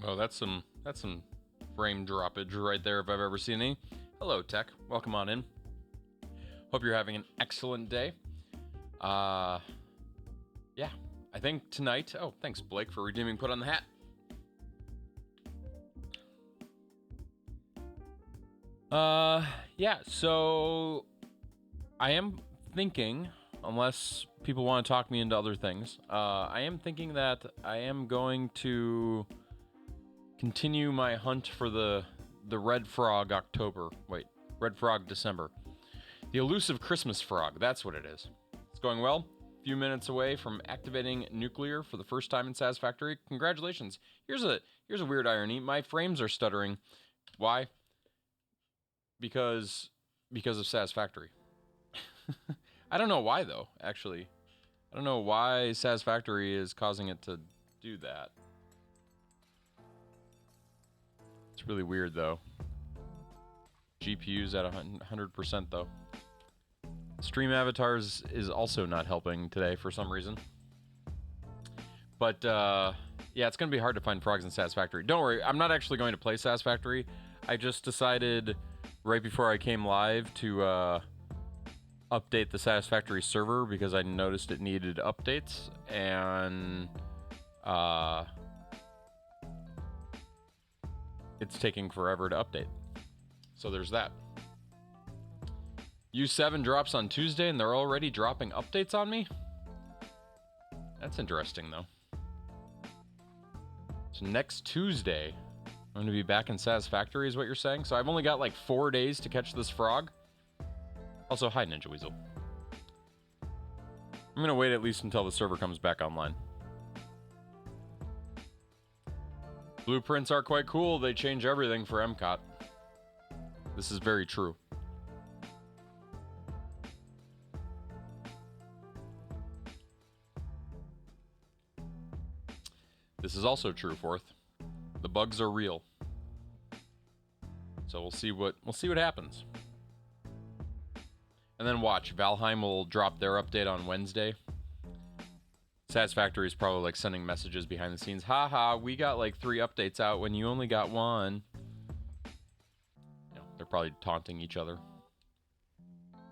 Oh, that's some frame droppage right there if I've ever seen any. Hello, Tech. Welcome on in. Hope you're having an excellent day. Yeah, I think tonight. Oh, thanks, Blake, for redeeming Put on the Hat. Yeah. So I am thinking, unless people want to talk me into other things, I am thinking that I am going to continue my hunt for the Red Frog October. Wait, Red Frog December. The elusive Christmas frog. That's what it is. It's going well. A few minutes away from activating nuclear for the first time in Satisfactory. Congratulations. Here's a weird irony. My frames are stuttering. Why? Because of Satisfactory. I don't know why though, actually. I don't know why Satisfactory is causing it to do that. It's really weird though. GPU's at 100% though. Stream avatars is also not helping today for some reason. But yeah, it's gonna be hard to find frogs in Satisfactory. Don't worry, I'm not actually going to play Satisfactory. I just decided right before I came live to update the Satisfactory server because I noticed it needed updates, and it's taking forever to update. So there's that. U7 drops on Tuesday and they're already dropping updates on me? That's interesting though. So next Tuesday, I'm going to be back in Satisfactory is what you're saying? So I've only got like 4 days to catch this frog. Also, hi Ninja Weasel. I'm going to wait at least until the server comes back online. Blueprints are quite cool. They change everything for MCOT. This is very true. This is also true, Fourth. The bugs are real. So we'll see what happens. And then watch, Valheim will drop their update on Wednesday. Satisfactory is probably like sending messages behind the scenes. Haha, we got like 3 updates out when you only got 1. You know, they're probably taunting each other.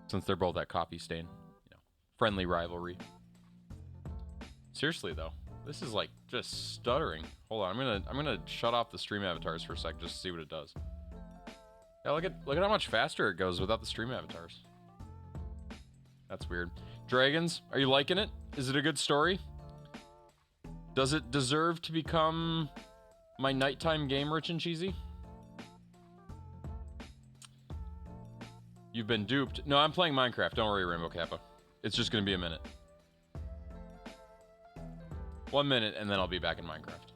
Since they're both at Coffee Stain. You know, friendly rivalry. Seriously though, this is like just stuttering. Hold on, I'm gonna shut off the stream avatars for a sec just to see what it does. Yeah, look at how much faster it goes without the stream avatars. That's weird. Dragons, are you liking it? Is it a good story? Does it deserve to become my nighttime game, Rich and Cheesy? You've been duped. No, I'm playing Minecraft. Don't worry, Rainbow Kappa. It's just gonna be a minute. 1 minute, and then I'll be back in Minecraft.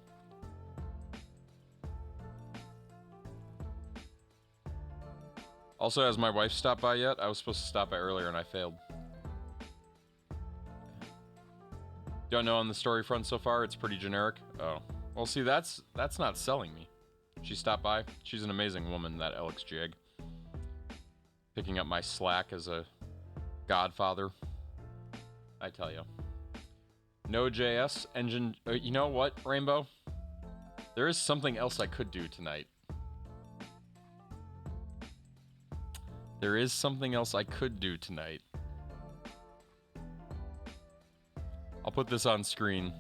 Also, has my wife stopped by yet? I was supposed to stop by earlier, and I failed. Don't know on the story front so far. It's pretty generic. Oh. Well, see, that's not selling me. She stopped by. She's an amazing woman, that Alex Jig. Picking up my slack as a godfather. I tell you. Node.js engine. You know what, Rainbow? There is something else I could do tonight. There is something else I could do tonight. I'll put this on screen.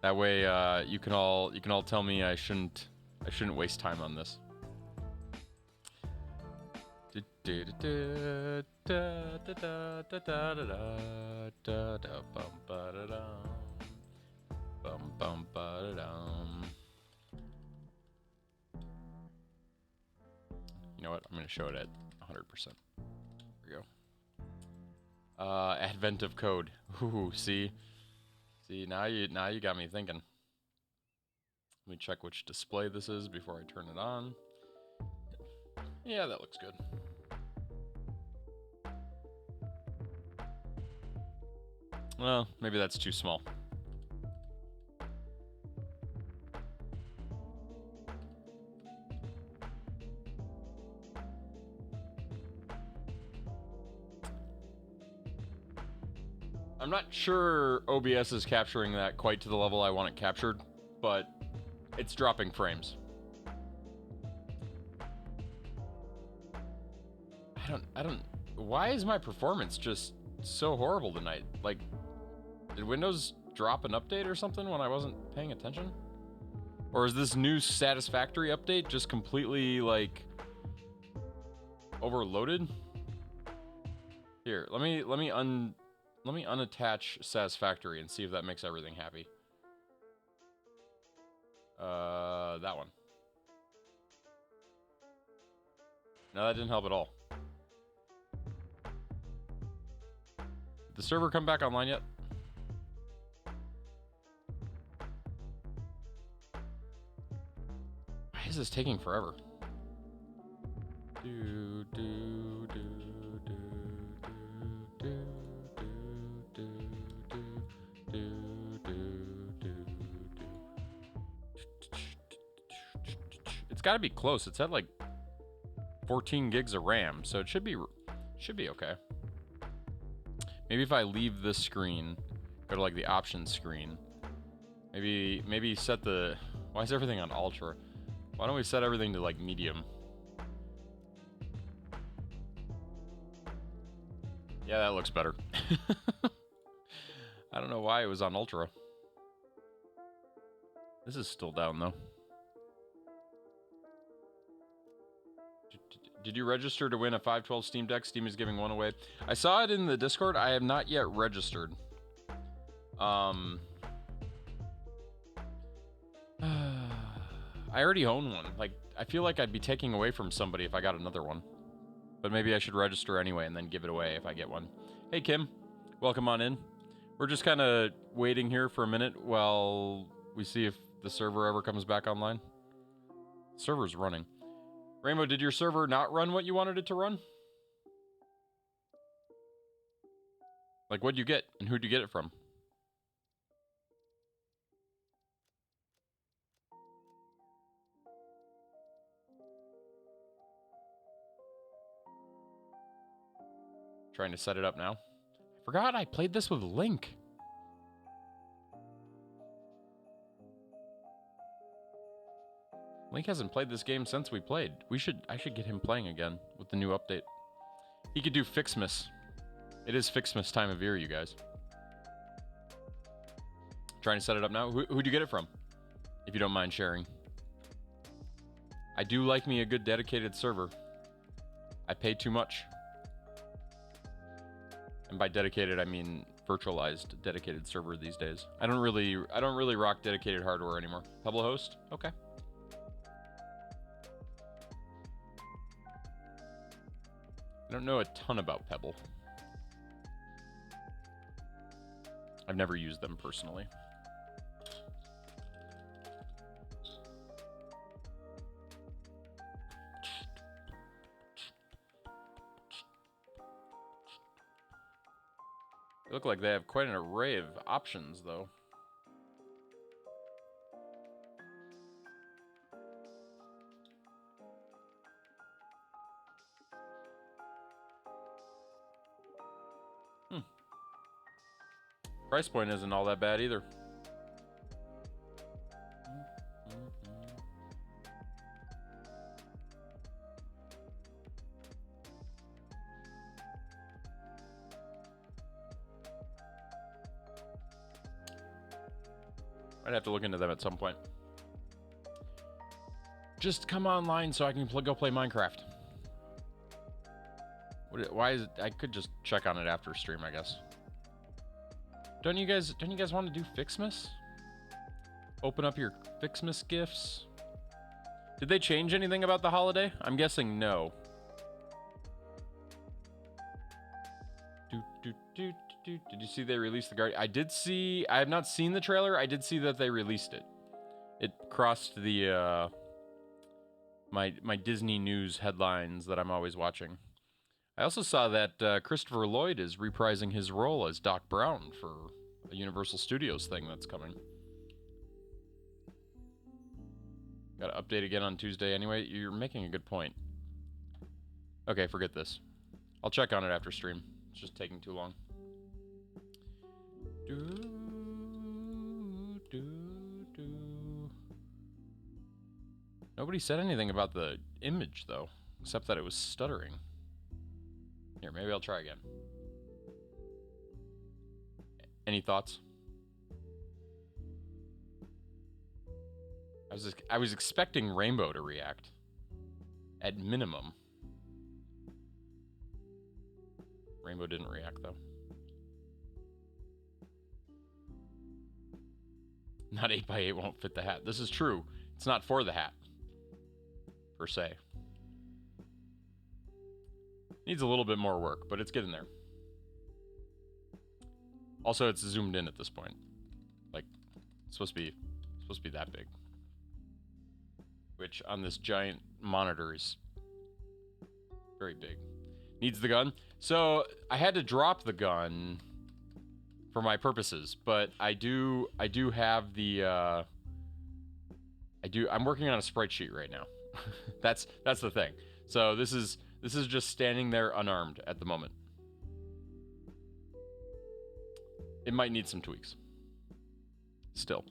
That way, you can all tell me I shouldn't waste time on this. You know what? I'm gonna show it at 100%. There we go. Advent of code. Ooh, see, now you got me thinking. Let me check which display this is before I turn it on. Yeah, that looks good. Well, maybe that's too small. I'm not sure OBS is capturing that quite to the level I want it captured, but It's dropping frames. I don't, why is my performance just so horrible tonight? Like, did Windows drop an update or something when I wasn't paying attention? Or is this new Satisfactory update just completely, like, overloaded? Here, let me unattach Satisfactory and see if that makes everything happy. That one. No, that didn't help at all. Did the server come back online yet? Why is this taking forever? It's got to be close. It's at like 14 gigs of RAM, so it should be okay. Maybe if I leave this screen, go to like the options screen, maybe set the, why is everything on ultra? Why don't we set everything to like medium? Yeah, that looks better. I don't know why it was on ultra. This is still down though. Did you register to win a 512 Steam Deck? Steam is giving one away. I saw it in the Discord. I have not yet registered. I already own one. Like, I feel like I'd be taking away from somebody if I got another one. But maybe I should register anyway and then give it away if I get one. Hey, Kim. Welcome on in. We're just kind of waiting here for a minute while we see if the server ever comes back online. Server's running. Rainbow, did your server not run what you wanted it to run? Like, what'd you get, and who'd you get it from? Trying to set it up now. I forgot I played this with Link. Link hasn't played this game since we played. I should get him playing again with the new update. He could do Fixmas. It is Fixmas time of year, you guys. Trying to set it up now. Who'd you get it from? If you don't mind sharing. I do like me a good dedicated server. I pay too much. And by dedicated, I mean virtualized dedicated server these days. I don't really rock dedicated hardware anymore. Pebble host? Okay. I don't know a ton about Pebble. I've never used them personally. They look like they have quite an array of options, though. Price point isn't all that bad either. I'd have to look into them at some point. Just come online so I can go play Minecraft. Why is it? I could just check on it after stream, I guess. Don't you guys want to do Fixmas? Open up your Fixmas gifts. Did they change anything about the holiday? I'm guessing no. Did you see they released the Guardian? I did see. I have not seen the trailer. I did see that they released it. It crossed the my Disney News headlines that I'm always watching. I also saw that Christopher Lloyd is reprising his role as Doc Brown for a Universal Studios thing that's coming. Got to update again on Tuesday anyway. You're making a good point. Okay, forget this. I'll check on it after stream. It's just taking too long. Nobody said anything about the image, though, except that it was stuttering. Here, maybe I'll try again. Any thoughts? I was expecting Rainbow to react. At minimum. Rainbow didn't react, though. Not 8x8 won't fit the hat. This is true. It's not for the hat, per se. Needs a little bit more work, but it's getting there. Also, it's zoomed in at this point. Like, it's supposed to be that big. Which, on this giant monitor, is very big. Needs the gun. So, I had to drop the gun for my purposes, but I do have the I'm working on a sprite sheet right now. that's the thing. So this is just standing there unarmed at the moment. It might need some tweaks still,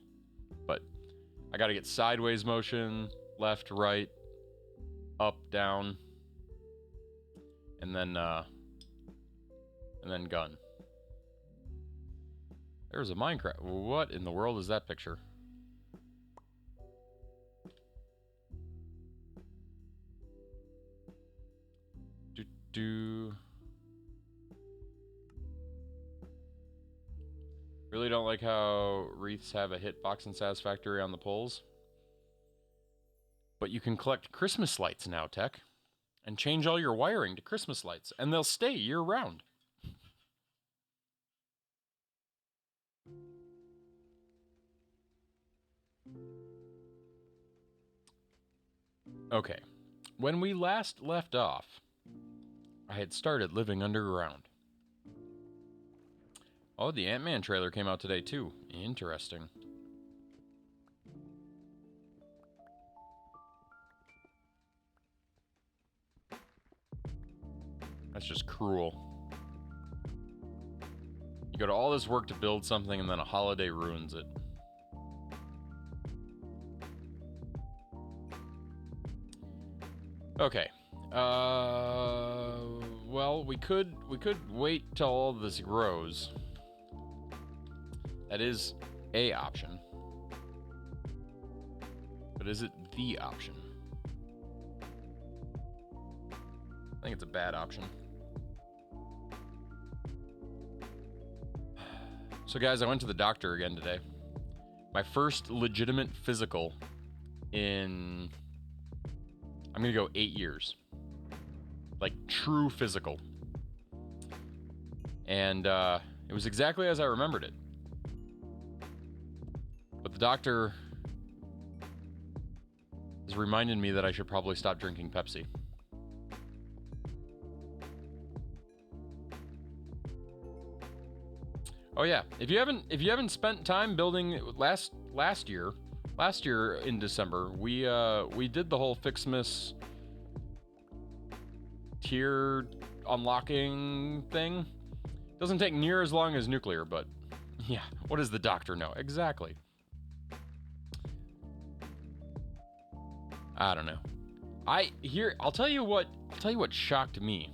but I got to get sideways motion, left, right, up, down, and then gun. There's a Minecraft. What in the world is that picture? Really don't like how wreaths have a hitbox in Satisfactory on the poles. But you can collect Christmas lights now, Tech, and change all your wiring to Christmas lights, and they'll stay year-round. Okay, when we last left off, I had started living underground. Oh, the Ant-Man trailer came out today, too. Interesting. That's just cruel. You go to all this work to build something, and then a holiday ruins it. Okay. Well, we could wait till all this grows. That is a option. But is it the option? I think it's a bad option. So guys, I went to the doctor again today. My first legitimate physical in, I'm gonna go 8 years. Like, true physical. And it was exactly as I remembered it. But the doctor has reminded me that I should probably stop drinking Pepsi. Oh yeah, if you haven't spent time building last year in December, we did the whole Fixmas tier unlocking thing. Doesn't take near as long as nuclear, but yeah, what does the doctor know? Exactly. I don't know. I'll tell you what shocked me.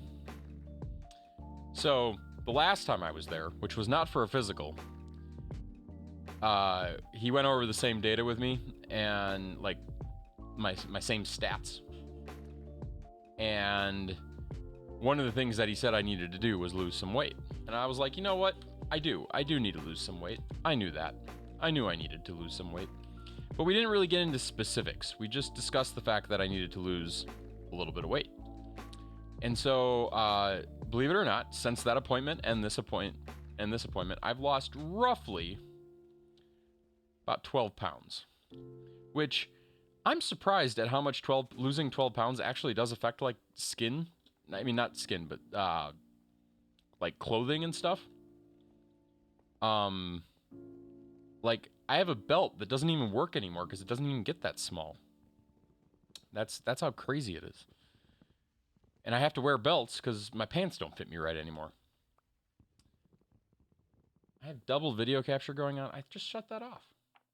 So, the last time I was there, which was not for a physical, he went over the same data with me and like my same stats. And one of the things that he said I needed to do was lose some weight. And I was like, you know what? I do need to lose some weight. I knew that. I knew I needed to lose some weight. But we didn't really get into specifics. We just discussed the fact that I needed to lose a little bit of weight. And so, believe it or not, since that appointment and this appointment, I've lost roughly about 12 pounds. Which, I'm surprised at how much losing 12 pounds actually does affect, like, skin. I mean, not skin, but, like, clothing and stuff. Like, I have a belt that doesn't even work anymore because it doesn't even get that small. That's how crazy it is. And I have to wear belts because my pants don't fit me right anymore. I have double video capture going on. I just shut that off.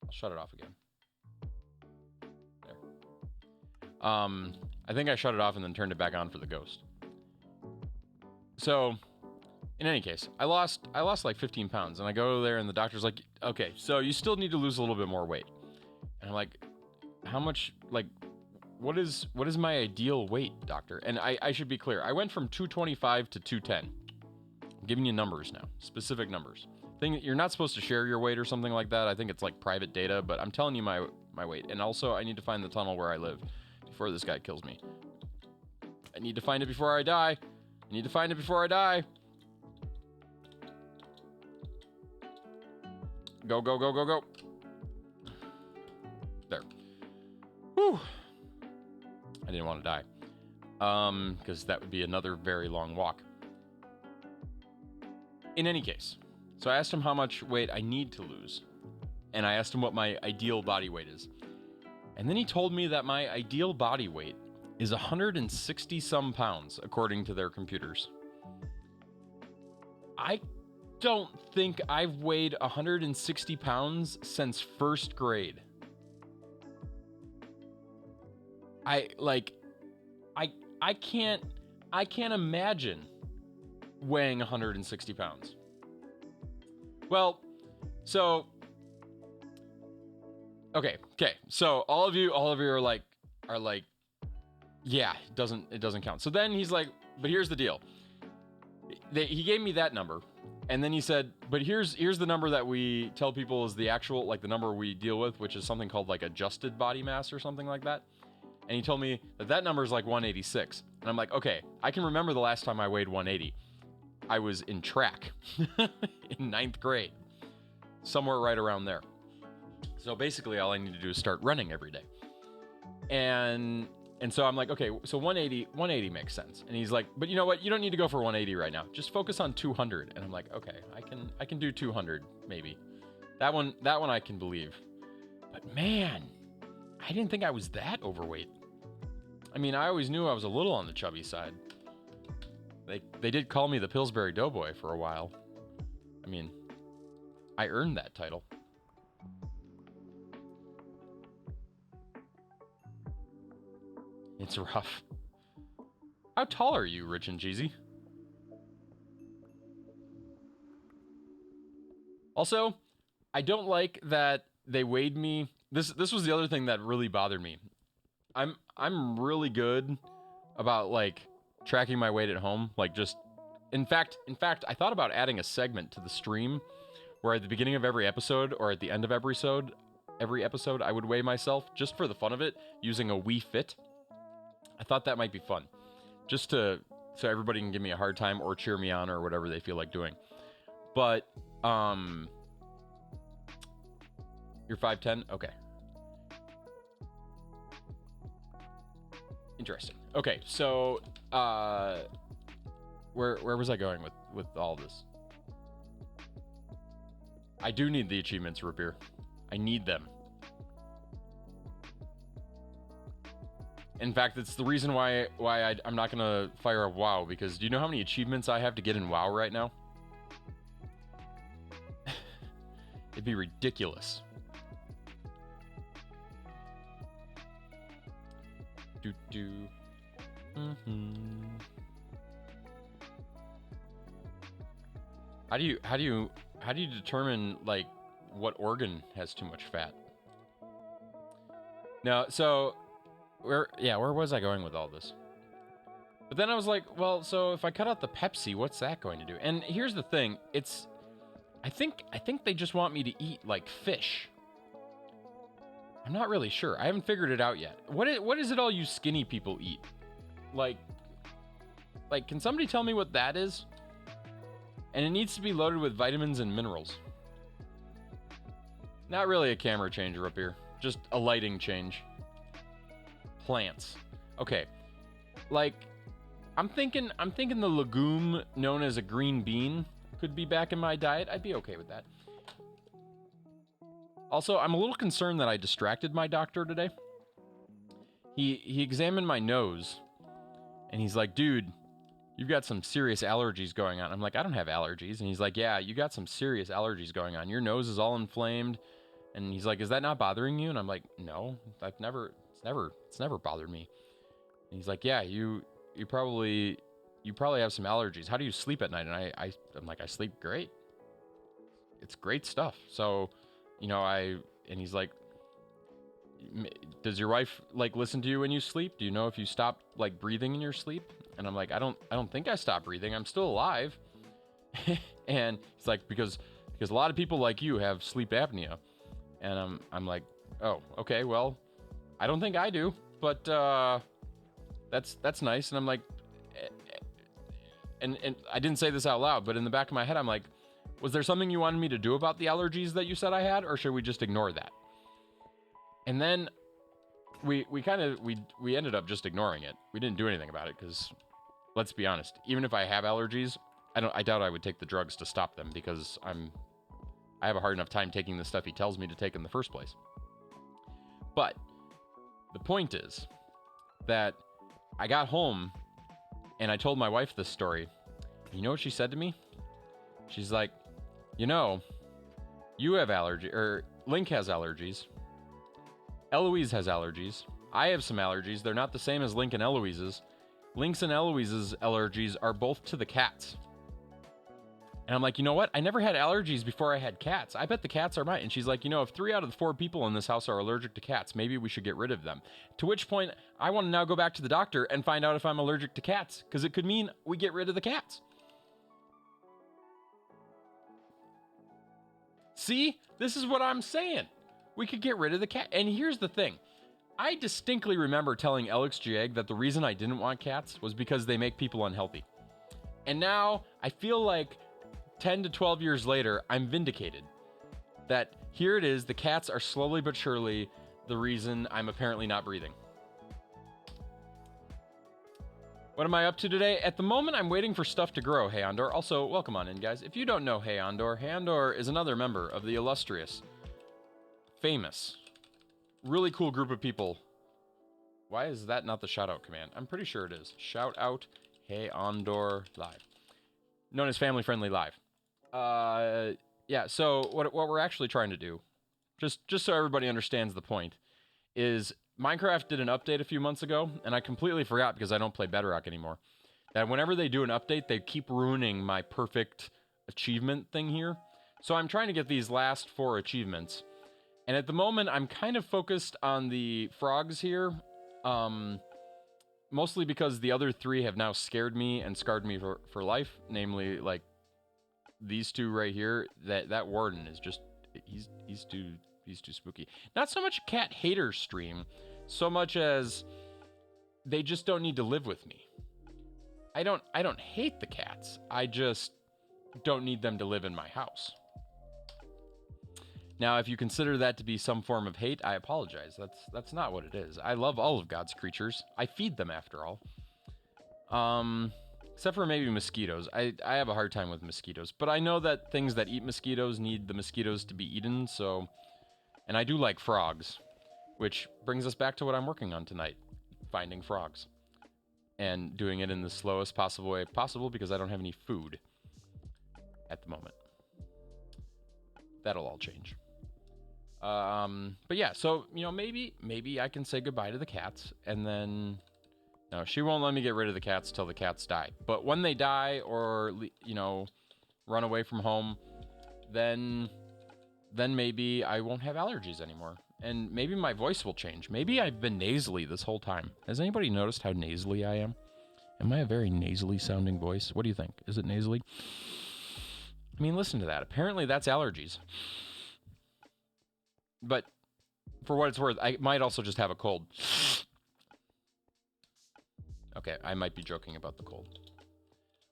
I'll shut it off again. There. I think I shut it off and then turned it back on for the ghost. So, in any case, I lost like 15 pounds, and I go there, and the doctor's like, okay, so you still need to lose a little bit more weight. And I'm like, how much, like, what is my ideal weight, doctor? And I should be clear. I went from 225 to 210. I'm giving you numbers now, specific numbers. You're not supposed to share your weight or something like that. I think it's like private data, but I'm telling you my weight. And also, I need to find the tunnel where I live before this guy kills me. I need to find it before I die. I need to find it before I die. Go, go, go, go, go. There. Whew. I didn't want to die. Because that would be another very long walk. In any case, so I asked him how much weight I need to lose. And I asked him what my ideal body weight is. And then he told me that my ideal body weight is 160 some pounds, according to their computers. I don't think I've weighed 160 pounds since first grade. I can't imagine weighing 160 pounds. Well, so okay. So all of you are like, yeah, it doesn't count. So then he's like, but here's the deal. He gave me that number, and then he said, but here's the number that we tell people is the actual, like the number we deal with, which is something called like adjusted body mass or something like that. And he told me that number is like 186. And I'm like, okay, I can remember the last time I weighed 180. I was in track in 9th grade, somewhere right around there. So basically all I need to do is start running every day. And so I'm like, okay, so 180 makes sense. And he's like, but you know what? You don't need to go for 180 right now. Just focus on 200. And I'm like, okay, I can do 200 maybe. That one I can believe. But man, I didn't think I was that overweight. I mean, I always knew I was a little on the chubby side. They did call me the Pillsbury Doughboy for a while. I mean, I earned that title. It's rough. How tall are you, Rich and Cheesy? Also, I don't like that they weighed me. This was the other thing that really bothered me. I'm really good about like tracking my weight at home. Like just, in fact, I thought about adding a segment to the stream where at the beginning of every episode or at the end of every episode, I would weigh myself just for the fun of it using a Wii Fit. I thought that might be fun, just so everybody can give me a hard time or cheer me on or whatever they feel like doing. But you're 5'10"? Okay. Interesting. Okay, so where was I going with all this? I do need the achievements, Rapier. I need them. In fact, it's the reason why I'm not gonna fire up WoW, because do you know how many achievements I have to get in WoW right now? It'd be ridiculous. How do you determine like what organ has too much fat? No, so where was I going with all this? But then I was like, well, so if I cut out the Pepsi, what's that going to do? And here's the thing, I think they just want me to eat like fish. I'm not really sure. I haven't figured it out yet. What is it all you skinny people eat? Like can somebody tell me what that is? And it needs to be loaded with vitamins and minerals. Not really a camera changer up here. Just a lighting change. Plants. Okay. Like, I'm thinking the legume known as a green bean could be back in my diet. I'd be okay with that. Also, I'm a little concerned that I distracted my doctor today. He examined my nose, and he's like, dude, you've got some serious allergies going on. I'm like, I don't have allergies. And he's like, yeah, you got some serious allergies going on. Your nose is all inflamed. And he's like, is that not bothering you? And I'm like, no, It's never bothered me. And he's like, yeah, you probably have some allergies. How do you sleep at night? And I'm like, I sleep great. It's great stuff. So, and he's like, does your wife like listen to you when you sleep? Do you know if you stop like breathing in your sleep? And I'm like, I don't think I stopped breathing. I'm still alive. And he's like, because a lot of people like you have sleep apnea. And I'm like, oh, okay, well, I don't think I do, but that's nice. And I'm like, and I didn't say this out loud, but in the back of my head, I'm like, was there something you wanted me to do about the allergies that you said I had, or should we just ignore that? And then we ended up just ignoring it. We didn't do anything about it because, let's be honest, even if I have allergies, I doubt I would take the drugs to stop them because I have a hard enough time taking the stuff he tells me to take in the first place. But the point is that I got home and I told my wife this story. You know what she said to me? She's like, you have allergy, or Link has allergies. Eloise has allergies. I have some allergies. They're not the same as Link and Eloise's. Link's and Eloise's allergies are both to the cats. And I'm like, you know what? I never had allergies before I had cats. I bet the cats are mine. And she's like, if 3 out of the 4 people in this house are allergic to cats, maybe we should get rid of them. To which point, I want to now go back to the doctor and find out if I'm allergic to cats, because it could mean we get rid of the cats. See? This is what I'm saying. We could get rid of the cat. And here's the thing. I distinctly remember telling Alex Jieg that the reason I didn't want cats was because they make people unhealthy. And now I feel like 10 to 12 years later, I'm vindicated. That here it is, the cats are slowly but surely the reason I'm apparently not breathing. What am I up to today? At the moment, I'm waiting for stuff to grow, Hey Andor. Also, welcome on in, guys. If you don't know Hey Andor is another member of the illustrious, famous, really cool group of people. Why is that not the shout-out command? I'm pretty sure it is. Shout out Hey Andor Live. Known as Family Friendly Live. Yeah, so what we're actually trying to do, just so everybody understands the point, is Minecraft did an update a few months ago, and I completely forgot because I don't play Bedrock anymore, that whenever they do an update, they keep ruining my perfect achievement thing here. So I'm trying to get these last 4 achievements. And at the moment, I'm kind of focused on the frogs here, mostly because the other 3 have now scared me and scarred me for life, namely, like, these 2 right here. That warden is just, he's too spooky. Not so much a cat hater stream, so much as they just don't need to live with me. I don't hate the cats. I just don't need them to live in my house. Now, if you consider that to be some form of hate, I apologize. That's not what it is. I love all of God's creatures. I feed them, after all. Except for maybe mosquitoes. I have a hard time with mosquitoes. But I know that things that eat mosquitoes need the mosquitoes to be eaten, so... And I do like frogs, which brings us back to what I'm working on tonight. Finding frogs. And doing it in the slowest possible way possible because I don't have any food at the moment. That'll all change. But yeah, so, maybe I can say goodbye to the cats, and then... No, she won't let me get rid of the cats till the cats die. But when they die or, run away from home, then maybe I won't have allergies anymore. And maybe my voice will change. Maybe I've been nasally this whole time. Has anybody noticed how nasally I am? Am I a very nasally sounding voice? What do you think? Is it nasally? I mean, listen to that. Apparently that's allergies. But for what it's worth, I might also just have a cold. Okay, I might be joking about the cold.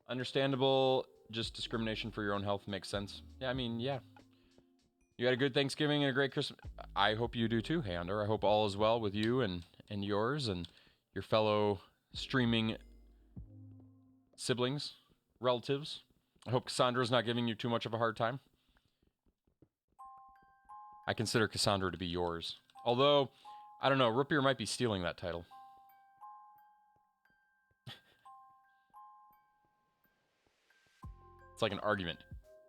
Understandable, just discrimination for your own health makes sense. Yeah, I mean, yeah. You had a good Thanksgiving and a great Christmas. I hope you do too, Hey Andor. I hope all is well with you and yours and your fellow streaming siblings, relatives. I hope Cassandra's not giving you too much of a hard time. I consider Cassandra to be yours. Although, I don't know, Roopier might be stealing that title. It's like an argument.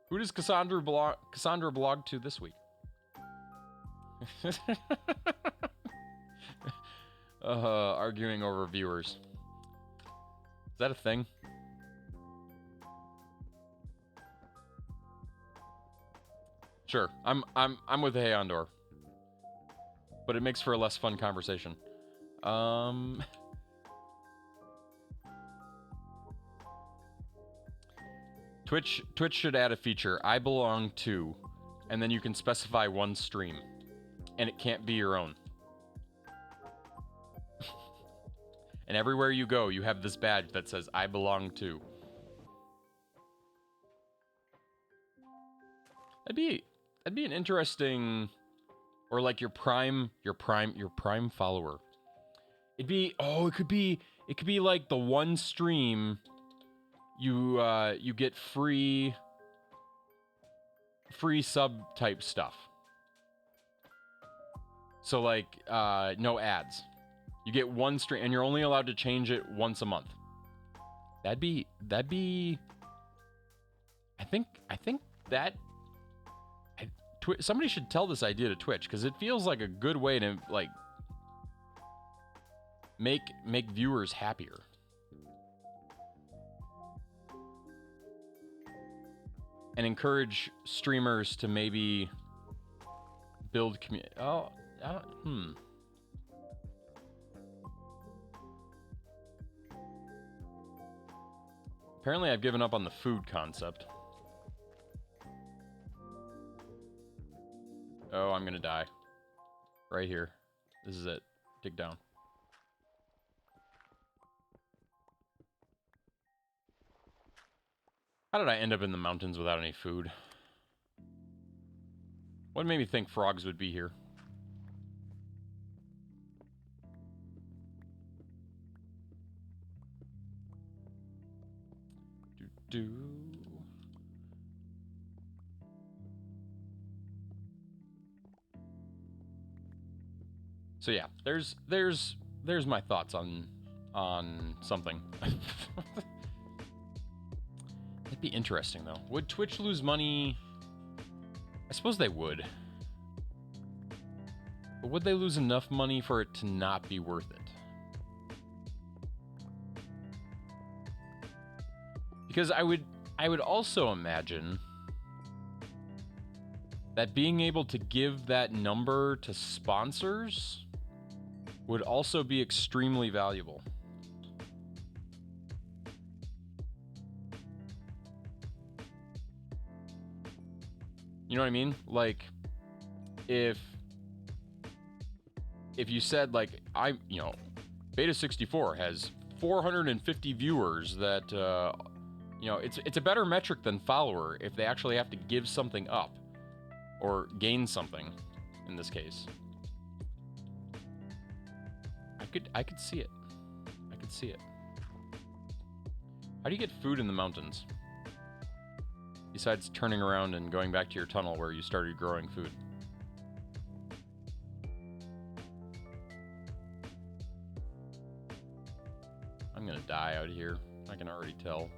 Who does Cassandra belong to this week? Arguing over viewers. Is that a thing? Sure. I'm with Heyondor. But it makes for a less fun conversation. Twitch should add a feature, I belong to, and then you can specify one stream. And it can't be your own. And everywhere you go, you have this badge that says, I belong to. That'd be an interesting, or like your prime follower. It could be like the one stream you get free sub type stuff. So like no ads. You get one stream and you're only allowed to change it once a month. That'd be I think that somebody should tell this idea to Twitch, because it feels like a good way to like make viewers happier. And encourage streamers to maybe build community. Apparently I've given up on the food concept. Oh, I'm gonna die. Right here. This is it. Dig down. How did I end up in the mountains without any food? What made me think frogs would be here? So yeah, there's my thoughts on something. It'd be interesting though. Would Twitch lose money? I suppose they would. But would they lose enough money for it to not be worth it? Because I would also imagine that being able to give that number to sponsors would also be extremely valuable. You know what I mean? Like, if you said, like, Beta 64 has 450 viewers that, it's a better metric than follower if they actually have to give something up or gain something in this case. I could see it. I could see it. How do you get food in the mountains? Besides turning around and going back to your tunnel where you started growing food. I'm gonna die out here. I can already tell.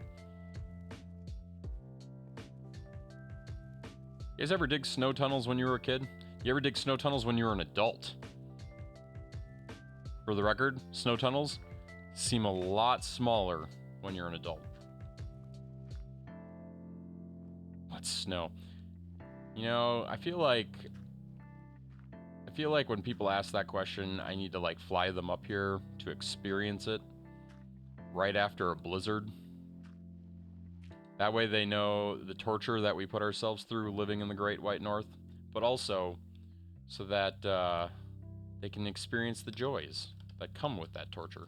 You guys ever dig snow tunnels when you were a kid? You ever dig snow tunnels when you were an adult? For the record, snow tunnels seem a lot smaller when you're an adult. What's snow? You know, I feel like when people ask that question, I need to like fly them up here to experience it right after a blizzard. That way they know the torture that we put ourselves through living in the Great White North, but also so that they can experience the joys that come with that torture.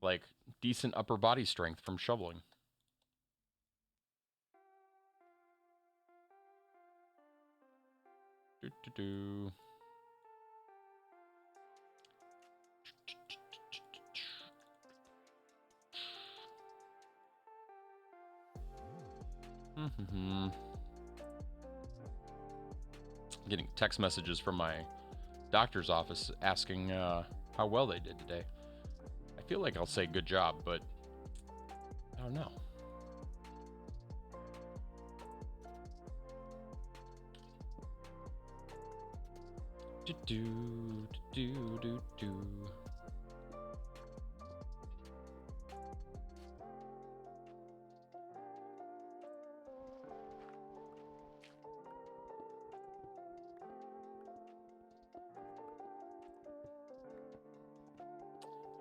Like decent upper body strength from shoveling. Do-do-do. Getting text messages from my doctor's office asking how well they did today. I feel like I'll say good job, but I don't know. I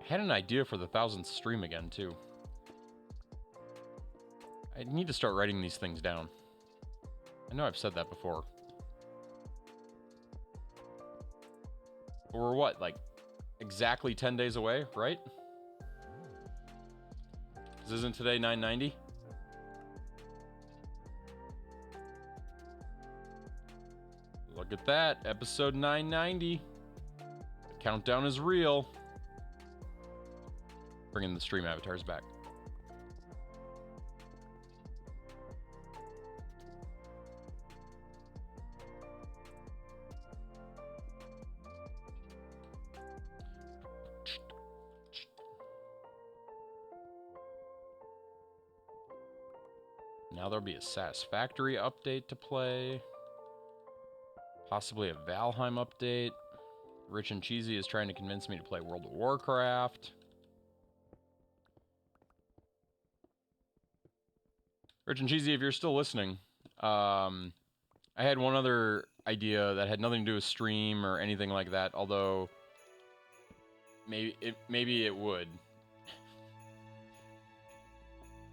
had an idea for the 1000th stream again, too. I need to start writing these things down. I know I've said that before. But we're what, like, exactly 10 days away, right? Isn't today 990? Look at that, episode 990. The countdown is real. Bringing the stream avatars back. Now there'll be a Satisfactory update to play. Possibly a Valheim update. Rich and Cheesy is trying to convince me to play World of Warcraft. Rich and Cheesy, if you're still listening, I had one other idea that had nothing to do with stream or anything like that, although maybe it would.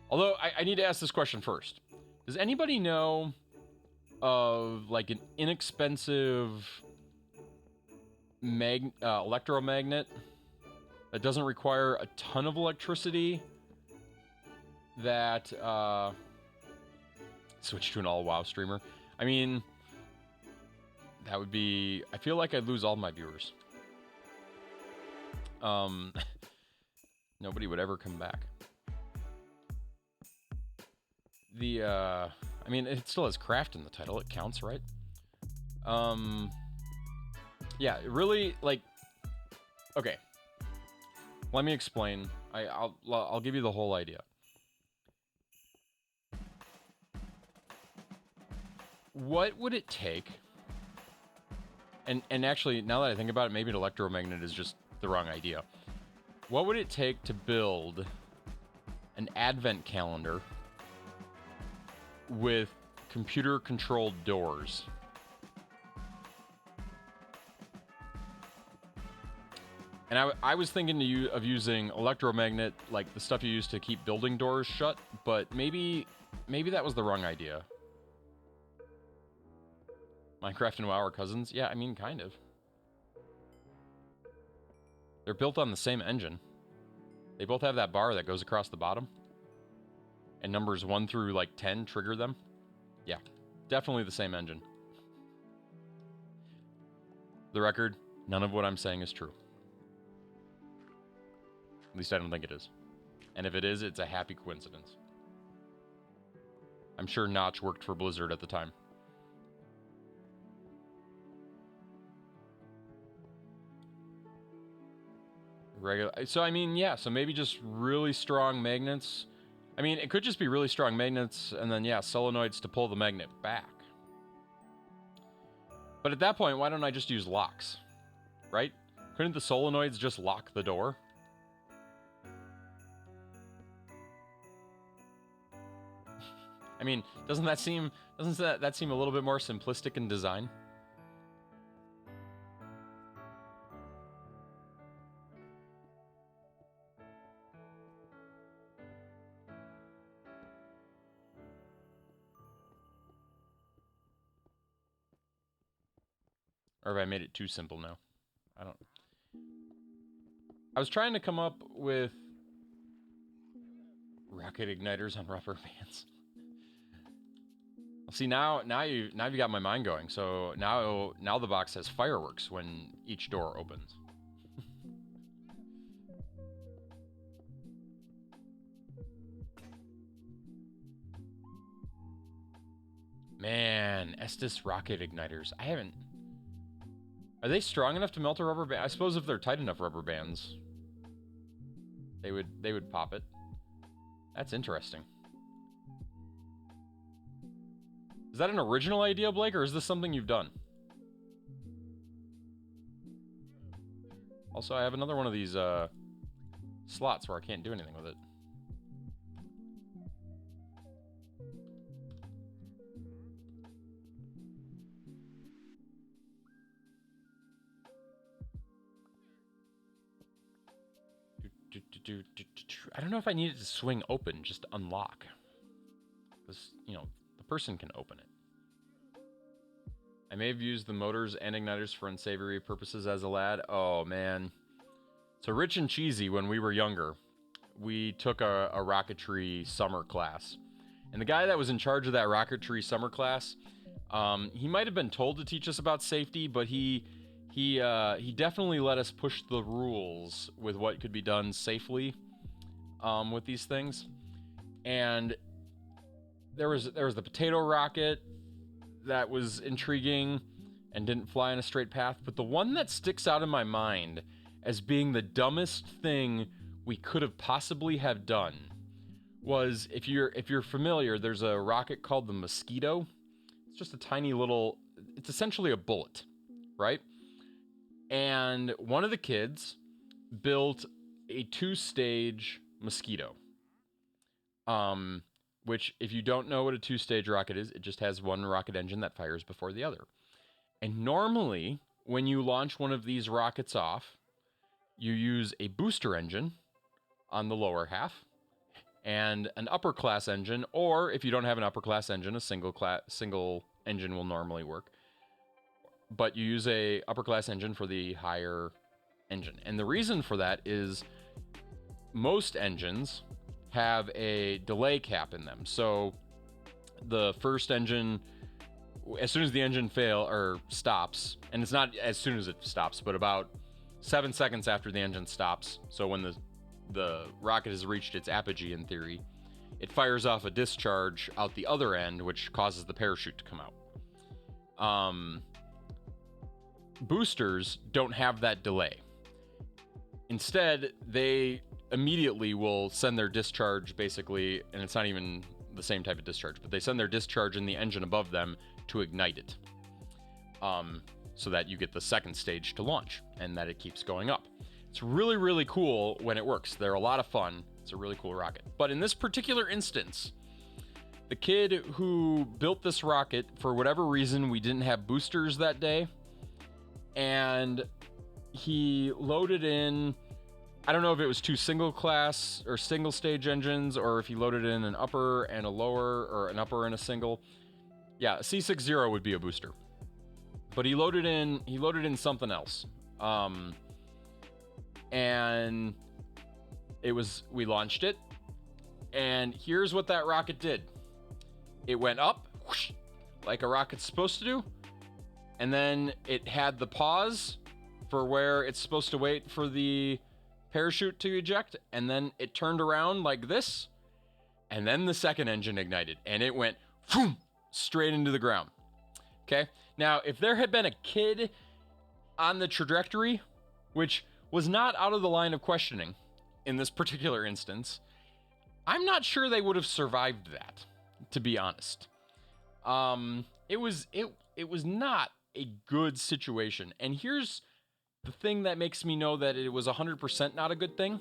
Although, I need to ask this question first. Does anybody know of, like, an inexpensive electromagnet that doesn't require a ton of electricity that, switch to an all-WoW streamer? I mean, that would be... I feel like I'd lose all my viewers. Nobody would ever come back. I mean, it still has craft in the title. It counts, right? Yeah, really, like... Okay. Let me explain. I'll give you the whole idea. What would it take... And actually, now that I think about it, maybe an electromagnet is just the wrong idea. What would it take to build an advent calendar with computer-controlled doors? And I was thinking of using electromagnet, like the stuff you use to keep building doors shut, but maybe that was the wrong idea. Minecraft and WoW are cousins? Yeah, I mean, kind of. They're built on the same engine. They both have that bar that goes across the bottom. And numbers 1 through, like, 10 trigger them. Yeah, definitely the same engine. The record, none of what I'm saying is true. At least I don't think it is. And if it is, it's a happy coincidence. I'm sure Notch worked for Blizzard at the time. So, I mean, yeah, so maybe just really strong magnets. I mean, it could just be really strong magnets, and then, yeah, solenoids to pull the magnet back. But at that point, why don't I just use locks? Right? Couldn't the solenoids just lock the door? I mean, doesn't that seem a little bit more simplistic in design? Or have I made it too simple now? I was trying to come up with rocket igniters on rubber bands. See, now you got my mind going. So now the box has fireworks when each door opens. Man, Estes rocket igniters. I haven't... Are they strong enough to melt a rubber band? I suppose if they're tight enough rubber bands, they would pop it. That's interesting. Is that an original idea, Blake, or is this something you've done? Also, I have another one of these slots where I can't do anything with it. I don't know if I need it to swing open just to unlock. Because, you know, the person can open it. I may have used the motors and igniters for unsavory purposes as a lad. Oh, man. So Rich and Cheesy, when we were younger, we took a rocketry summer class. And the guy that was in charge of that rocketry summer class, he might have been told to teach us about safety, but he definitely let us push the rules with what could be done safely with these things. And there was the potato rocket that was intriguing and didn't fly in a straight path, but the one that sticks out in my mind as being the dumbest thing we could have possibly have done was, if you're familiar, there's a rocket called the Mosquito. It's just a tiny little, it's essentially a bullet, right? And one of the kids built a 2-stage Mosquito. Which, if you don't know what a 2-stage rocket is, it just has one rocket engine that fires before the other. And normally, when you launch one of these rockets off, you use a booster engine on the lower half and an upper class engine, or if you don't have an upper class engine, a single engine will normally work. But you use a upper class engine for the higher engine. And the reason for that is most engines have a delay cap in them. So the first engine, as soon as the engine stops, and it's not as soon as it stops, but about 7 seconds after the engine stops, so when the rocket has reached its apogee in theory, it fires off a discharge out the other end, which causes the parachute to come out. Boosters don't have that delay. Instead, they immediately will send their discharge, basically, and it's not even the same type of discharge, but they send their discharge in the engine above them to ignite it, so that you get the second stage to launch and that it keeps going up. It's really, really cool when it works. They're a lot of fun. It's a really cool rocket. But in this particular instance, the kid who built this rocket, for whatever reason, we didn't have boosters that day, and he loaded in, I don't know if it was 2 single class or single stage engines, or if he loaded in an upper and a lower, or an upper and a single. Yeah, a C60 would be a booster. But he loaded in something else. And we launched it. And here's what that rocket did. It went up, whoosh, like a rocket's supposed to do. And then it had the pause for where it's supposed to wait for the parachute to eject, and then it turned around like this, and then the second engine ignited, and it went boom, straight into the ground. Okay, now if there had been a kid on the trajectory, which was not out of the line of questioning in this particular instance, I'm not sure they would have survived that, to be honest. It was not a good situation, and here's the thing that makes me know that it was 100% not a good thing.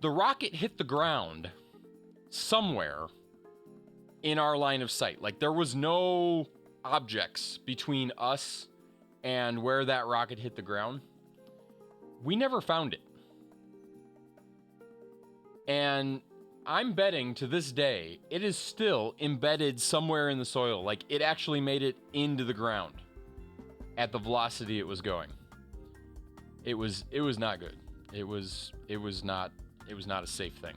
The rocket hit the ground somewhere in our line of sight. Like, there was no objects between us and where that rocket hit the ground. We never found it. And I'm betting to this day, it is still embedded somewhere in the soil. Like, it actually made it into the ground at the velocity it was going. It was not good. It was not a safe thing.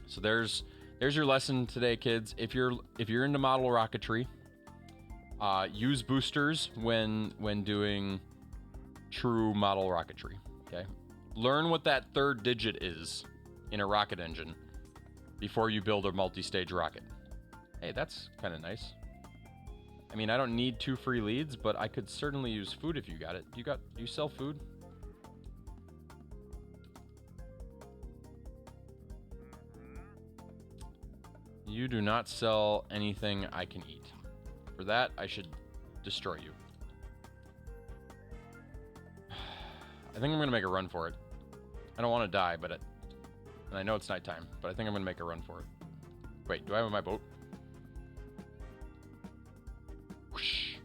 So there's your lesson today, kids. If you're into model rocketry, use boosters when doing true model rocketry. Okay, learn what that third digit is in a rocket engine before you build a multi-stage rocket. Hey, that's kind of nice. I mean, I don't need 2 free leads, but I could certainly use food if you got it. Do you sell food? You do not sell anything I can eat. For that, I should destroy you. I think I'm gonna make a run for it. I don't want to die, but and I know it's nighttime, but I think I'm gonna make a run for it. Wait, do I have my boat? Whoosh.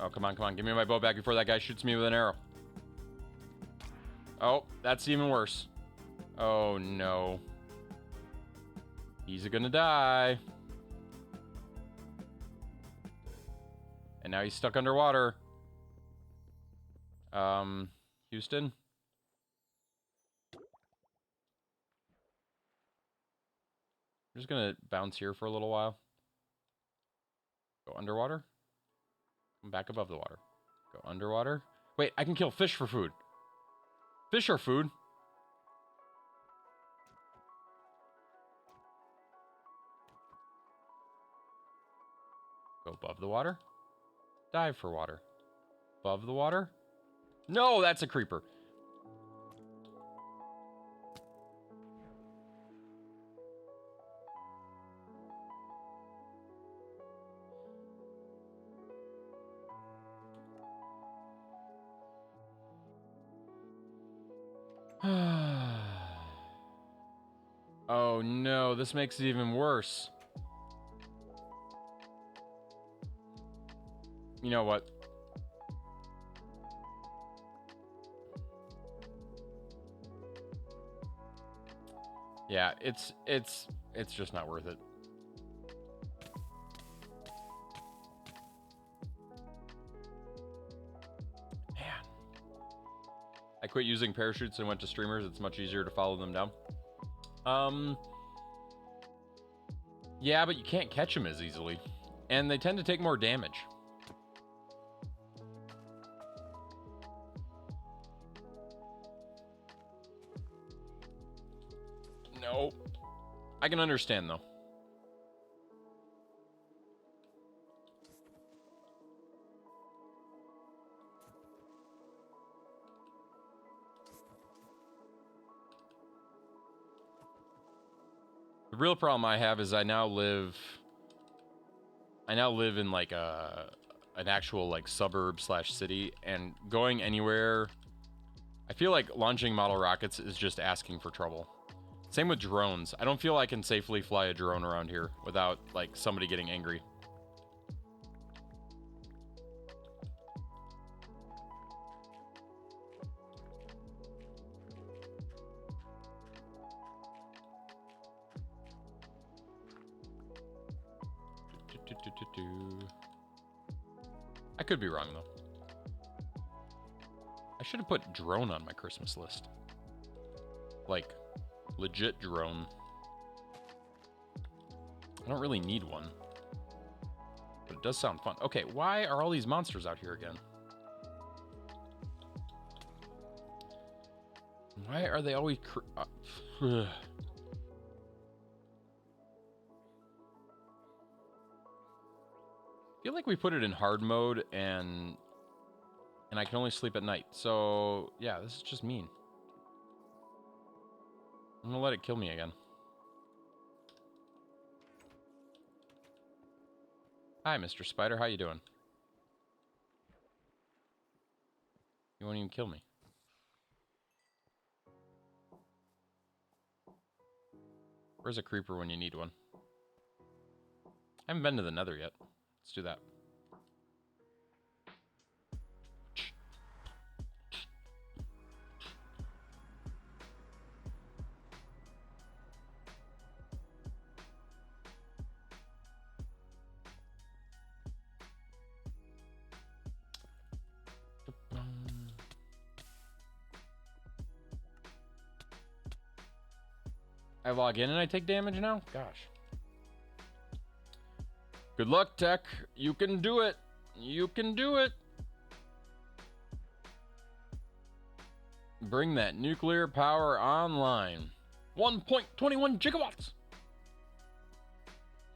Oh, come on, come on. Give me my boat back before that guy shoots me with an arrow. Oh, that's even worse. Oh, no. He's gonna die. And now he's stuck underwater. Houston? I'm just gonna bounce here for a little while. Go underwater. Come back above the water. Go underwater. Wait, I can kill fish for food. Fish are food. Go above the water. Dive for water. Above the water. No, that's a creeper. Oh no, this makes it even worse. You know what? Yeah, it's just not worth it. Man. I quit using parachutes and went to streamers. It's much easier to follow them down. Yeah, but you can't catch them as easily. And they tend to take more damage. No. I can understand, though. The real problem I have is I now live in like an actual like suburb / city, and going anywhere, I feel like launching model rockets is just asking for trouble. Same with drones. I don't feel I can safely fly a drone around here without like somebody getting angry. I could be wrong, though. I should have put drone on my Christmas list. Like, legit drone. I don't really need one. But it does sound fun. Okay, why are all these monsters out here again? Why are they always... I feel like we put it in hard mode and I can only sleep at night. So, yeah, this is just mean. I'm gonna let it kill me again. Hi, Mr. Spider. How you doing? You won't even kill me. Where's a creeper when you need one? I haven't been to the Nether yet. Let's do that. I log in and I take damage now? Gosh. Good luck, Tech. You can do it. You can do it. Bring that nuclear power online. 1.21 gigawatts.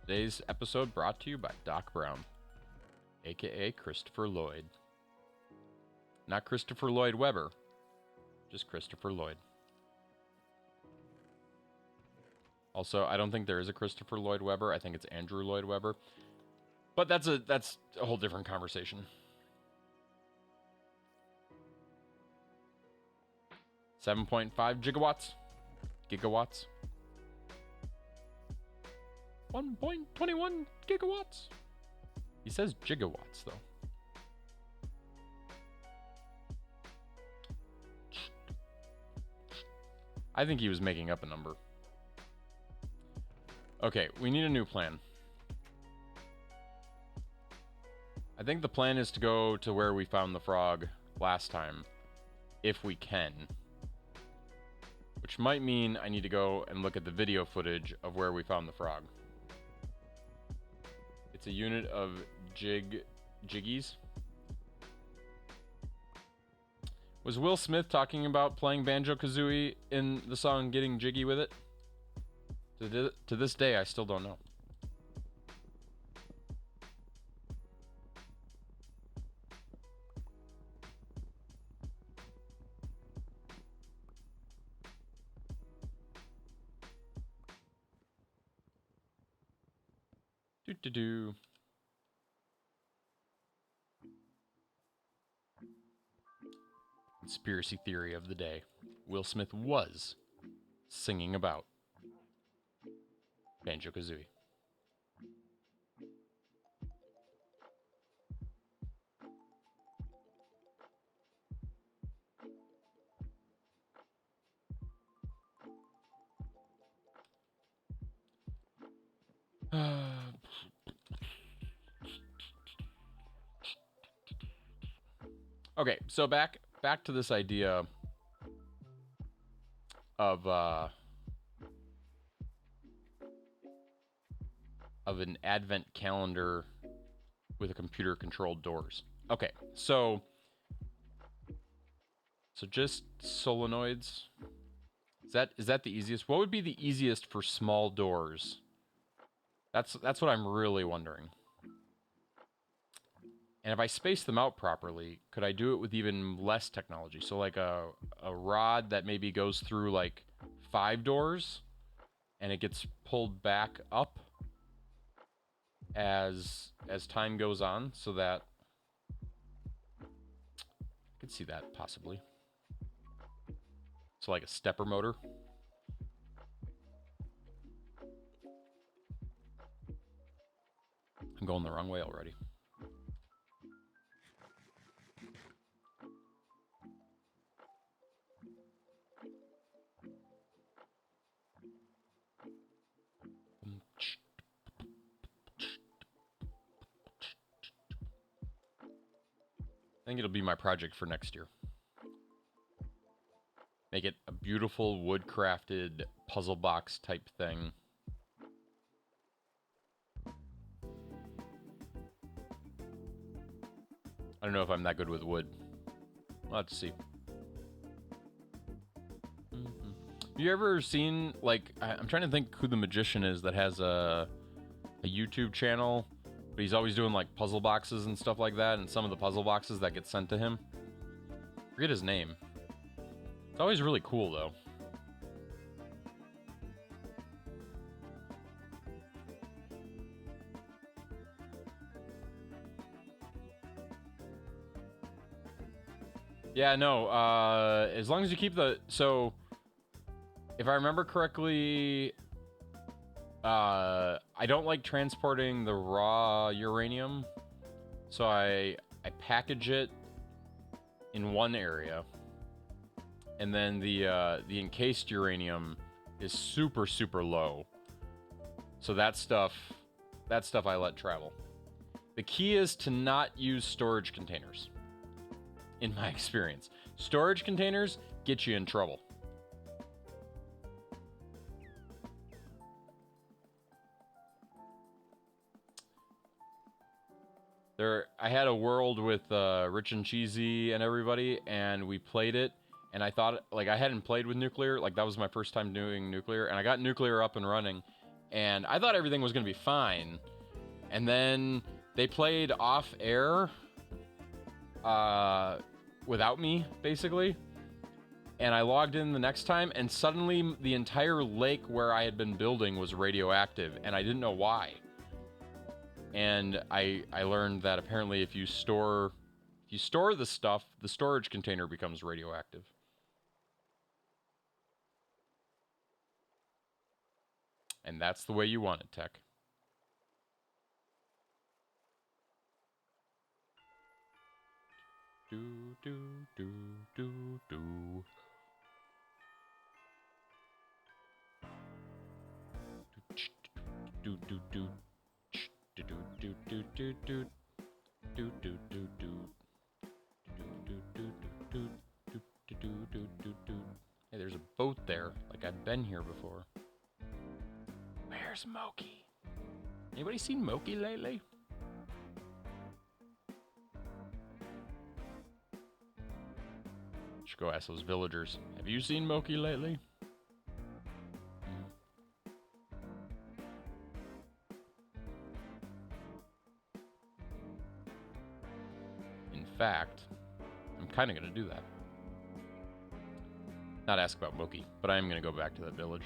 Today's episode brought to you by Doc Brown, aka Christopher Lloyd. Not Christopher Lloyd Webber, just Christopher Lloyd. Also, I don't think there is a Christopher Lloyd Webber. I think it's Andrew Lloyd Webber. But that's a whole different conversation. 7.5 gigawatts. Gigawatts. 1.21 gigawatts. He says gigawatts, though. I think he was making up a number. Okay, we need a new plan. I think the plan is to go to where we found the frog last time, if we can. Which might mean I need to go and look at the video footage of where we found the frog. It's a unit of jiggies. Was Will Smith talking about playing Banjo-Kazooie in the song Getting Jiggy With It? To this day, I still don't know. Do. Conspiracy theory of the day. Will Smith was singing about Banjo-Kazooie. Okay, so back to this idea of an advent calendar with a computer-controlled doors. Okay, so just solenoids. Is that the easiest? What would be the easiest for small doors? That's what I'm really wondering. And if I space them out properly, could I do it with even less technology? So like a rod that maybe goes through like 5 doors and it gets pulled back up as time goes on, so that I could see that possibly. So like a stepper motor. I'm going the wrong way already. I think it'll be my project for next year. Make it a beautiful wood-crafted puzzle box type thing. I don't know if I'm that good with wood. We'll have to see. Have you ever seen, like, I'm trying to think who the magician is that has a YouTube channel, but he's always doing like puzzle boxes and stuff like that, and some of the puzzle boxes that get sent to him. I forget his name. It's always really cool though. Yeah, no, as long as you keep so if I remember correctly, I don't like transporting the raw uranium, so I package it in one area, and then the encased uranium is super low. So that stuff I let travel. The key is to not use storage containers. In my experience, storage containers get you in trouble. I had a world with Rich and Cheesy and everybody, and we played it, and I thought, like, I hadn't played with nuclear, like, that was my first time doing nuclear, and I got nuclear up and running, and I thought everything was going to be fine, and then they played off-air without me, basically, And I logged in the next time, and suddenly the entire lake where I had been building was radioactive, and I didn't know why. And I learned that apparently if you store the stuff, the storage container becomes radioactive. And that's the way you want it, Tech. Do do do do do. Do do do do do do do do do do do do do. Hey, there's a boat there. Like I've been here before. Where's Moki? Anybody seen Moki lately? Should go ask those villagers. Have you seen Moki lately? In fact, I'm kind of going to do that. Not ask about Moki, but I am going to go back to that village.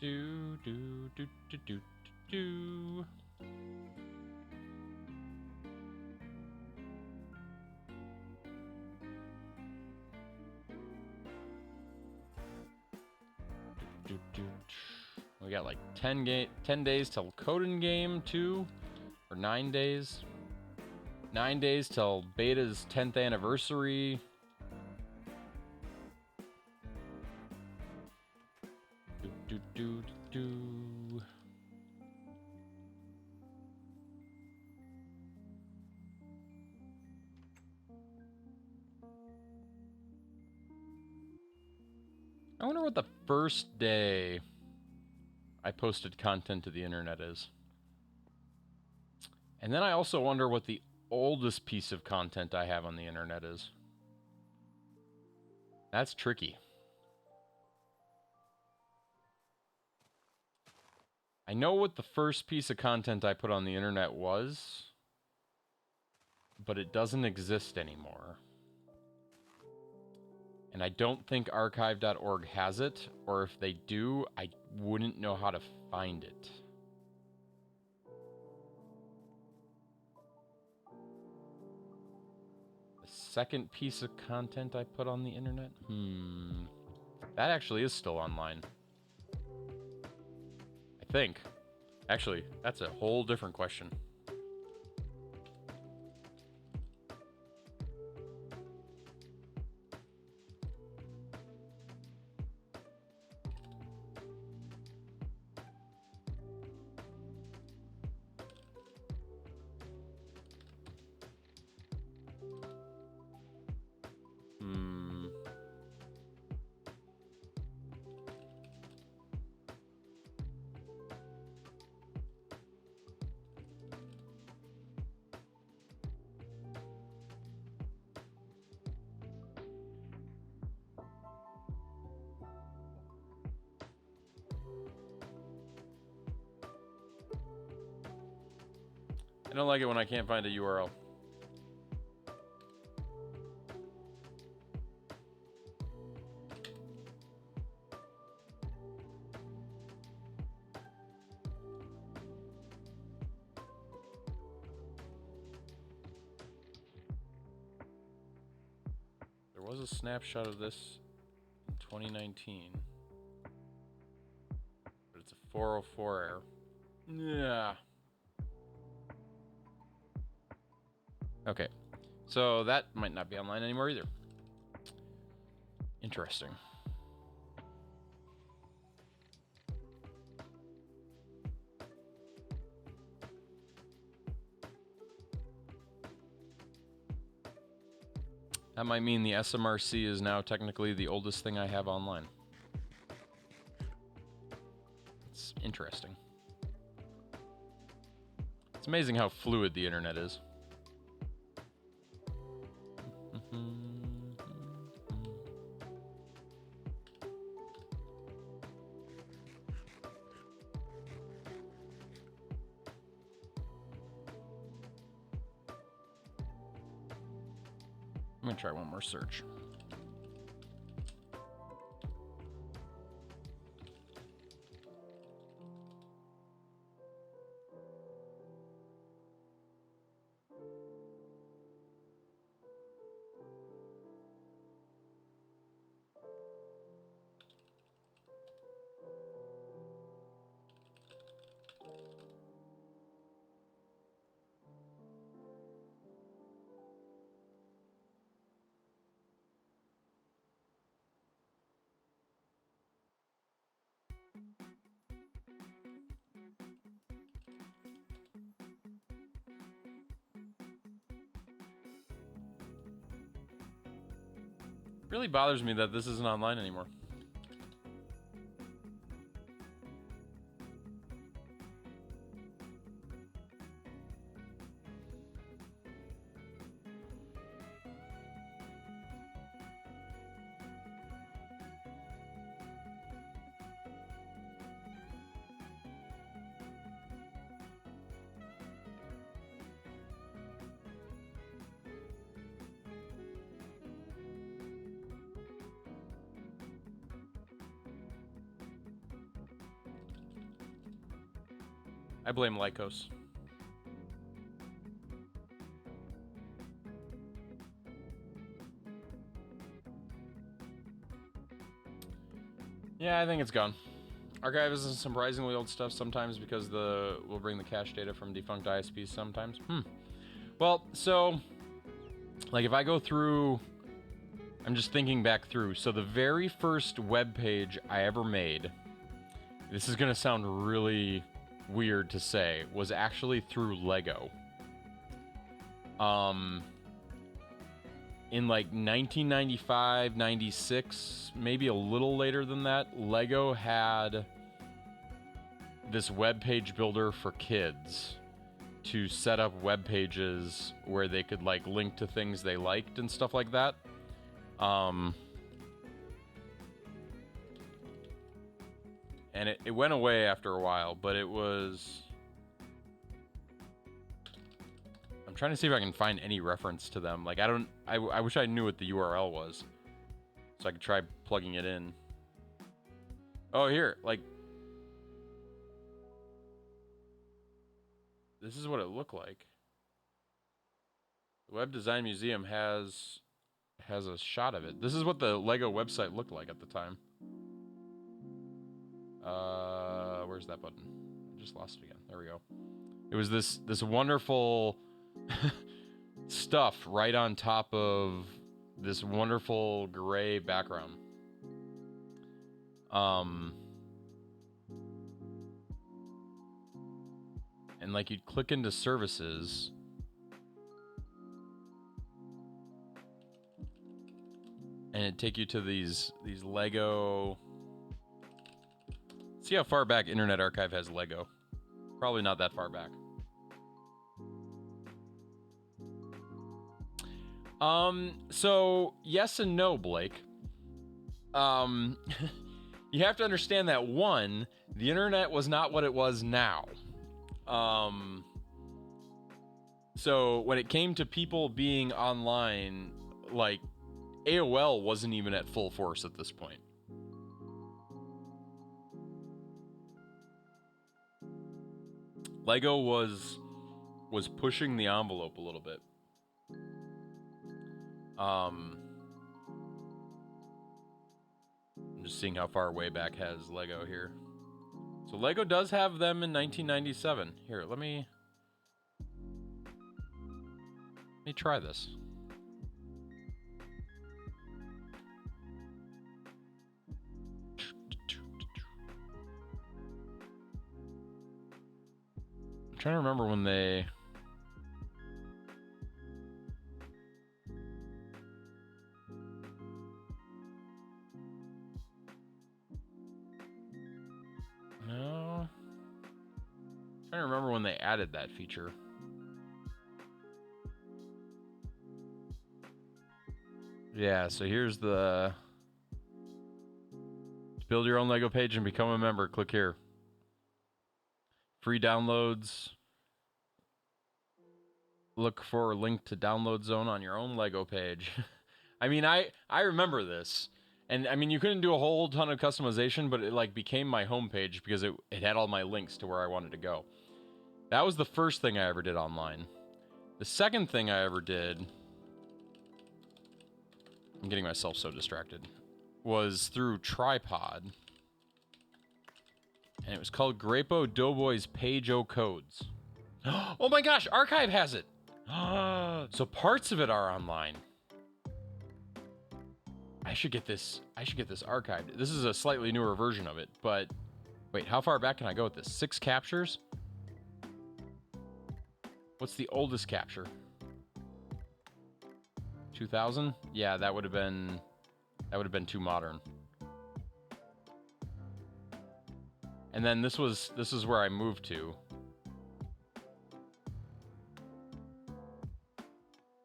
Do do do do do do. We got like 10 days till Coden Game 2, or 9 days. 9 days till Beta's 10th anniversary. Do do do do. I wonder what the first day I posted content to the internet is. And then I also wonder what the oldest piece of content I have on the internet is. That's tricky. I know what the first piece of content I put on the internet was, but it doesn't exist anymore. And I don't think archive.org has it, or if they do, I wouldn't know how to find it. The second piece of content I put on the internet? That actually is still online. I think. Actually, that's a whole different question. I don't like it when I can't find a URL. There was a snapshot of this in 2019. But it's a 404 error. Yeah. Okay. So that might not be online anymore either. Interesting. That might mean the SMRC is now technically the oldest thing I have online. It's interesting. It's amazing how fluid the internet is. I'm gonna try one more search. Really bothers me that this isn't online anymore. I blame Lycos. Yeah, I think it's gone. Archive is surprisingly old stuff sometimes because we'll bring the cache data from defunct ISPs sometimes. Well, so like if I go through, I'm just thinking back through. So the very first web page I ever made, this is gonna sound really weird to say, was actually through Lego. In like 1995, 96, maybe a little later than that, Lego had this web page builder for kids to set up web pages where they could like link to things they liked and stuff like that. And it went away after a while, but it was... I'm trying to see if I can find any reference to them. Like, I wish I knew what the URL was, so I could try plugging it in. Oh, here, like... This is what it looked like. The Web Design Museum has a shot of it. This is what the Lego website looked like at the time. Where's that button? I just lost it again. There we go. It was this wonderful stuff right on top of this wonderful gray background. And like you'd click into services, and it'd take you to these Lego. See how far back Internet Archive has Lego. Probably not that far back. So yes and no, Blake. You have to understand that one, the internet was not what it was now. So when it came to people being online, like AOL wasn't even at full force at this point. Lego was pushing the envelope a little bit. I'm just seeing how far way back has Lego here. So Lego does have them in 1997. Here, let me try this. I'm trying to remember when they... trying to remember when they added that feature. Yeah, so here's the build your own Lego page and become a member. Click here. Free downloads. Look for a link to download zone on your own Lego page. I mean, I remember this. And I mean, you couldn't do a whole ton of customization, but it like became my homepage because it had all my links to where I wanted to go. That was the first thing I ever did online. The second thing I ever did, I'm getting myself so distracted, was through Tripod. And it was called Grapo Doughboy's Page O Codes. Oh my gosh, Archive has it! So parts of it are online. I should get this archived. This is a slightly newer version of it, but wait, how far back can I go with this? 6 captures? What's the oldest capture? 2000? Yeah, that would have been too modern. And then this is where I moved to.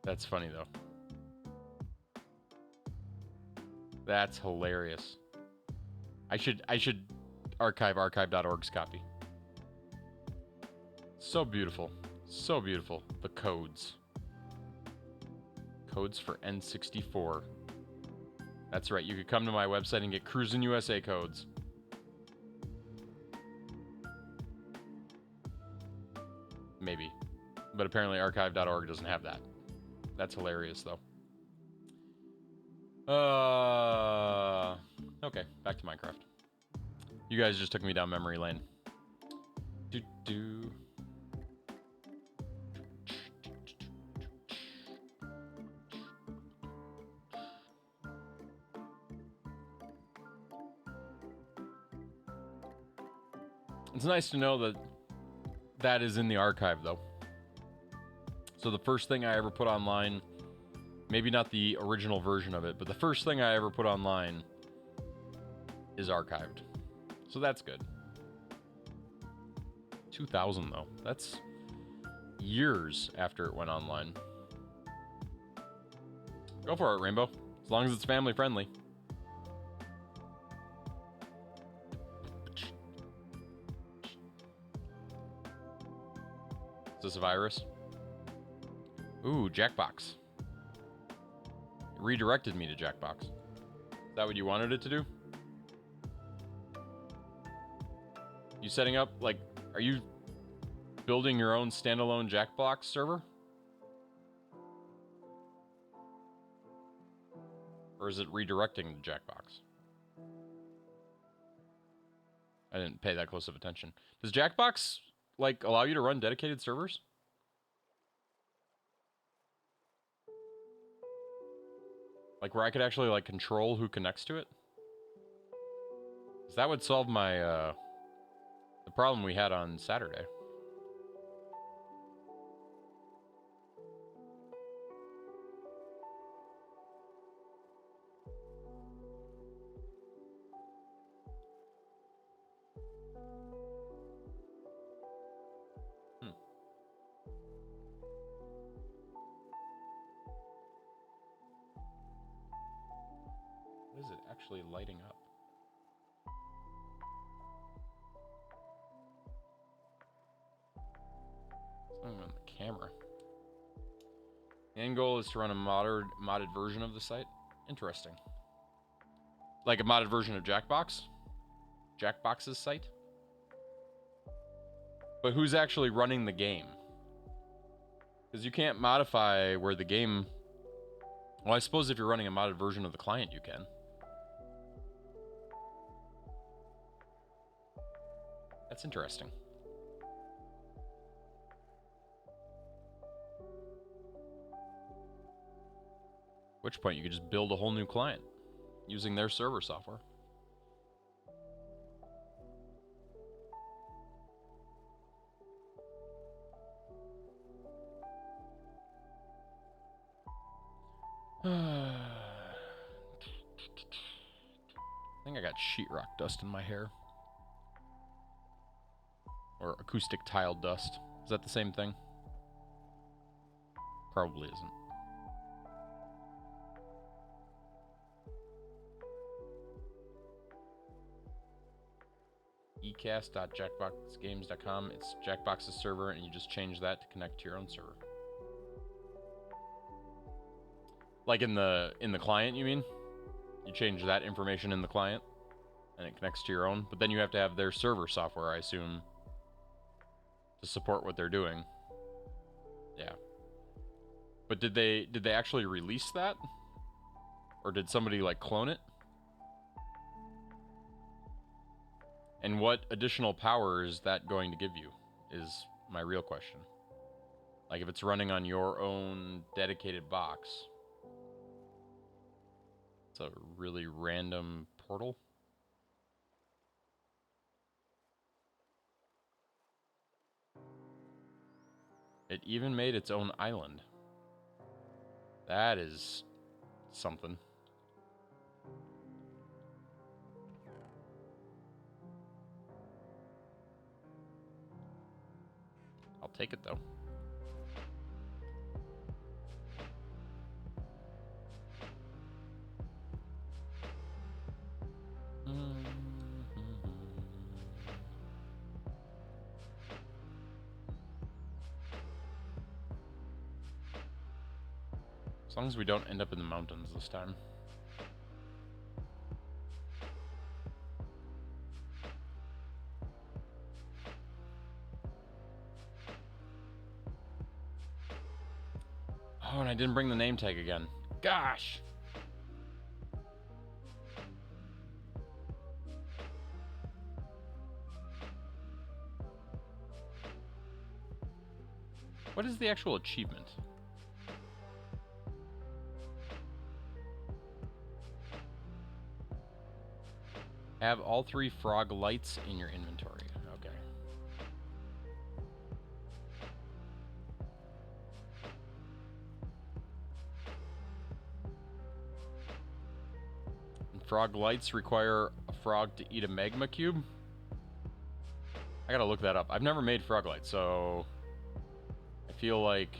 That's funny though. That's hilarious. I should archive archive.org's copy. So beautiful. So beautiful. The codes. Codes for N64. That's right. You could come to my website and get Cruisin' USA codes. Maybe. But apparently archive.org doesn't have that. That's hilarious, though. Okay, back to Minecraft. You guys just took me down memory lane. It's nice to know that that is in the archive, though. So the first thing I ever put online, maybe not the original version of it, but the first thing I ever put online is archived. So that's good. 2000, though. That's years after it went online. Go for it, Rainbow. As long as it's family friendly. Is this a virus? Ooh, Jackbox. It redirected me to Jackbox. Is that what you wanted it to do? You setting up, like, are you building your own standalone Jackbox server? Or is it redirecting to Jackbox? I didn't pay that close of attention. Does Jackbox, like, allow you to run dedicated servers? Like, where I could actually, like, control who connects to it? Because that would solve my, the problem we had on Saturday. What is it actually lighting up? Something on the camera. The end goal is to run a modded version of the site. Interesting. Like a modded version of Jackbox? Jackbox's site? But who's actually running the game? Because you can't modify where the game... Well, I suppose if you're running a modded version of the client, you can. That's interesting. At which point you could just build a whole new client using their server software. I think I got sheetrock dust in my hair. Or acoustic tile dust. Is that the same thing? Probably isn't. ecast.jackboxgames.com. It's Jackbox's server, and you just change that to connect to your own server. Like in the client, you mean? You change that information in the client, and it connects to your own. But then you have to have their server software, I assume, to support what they're doing. Yeah. But did they actually release that? Or did somebody like clone it? And what additional power is that going to give you is my real question. Like if it's running on your own dedicated box. It's a really random portal. It even made its own island. That is something. I'll take it though. As long as we don't end up in the mountains this time. Oh, and I didn't bring the name tag again. Gosh! What is the actual achievement? Have all 3 frog lights in your inventory. Okay. And frog lights require a frog to eat a magma cube? I gotta look that up. I've never made frog lights, so I feel like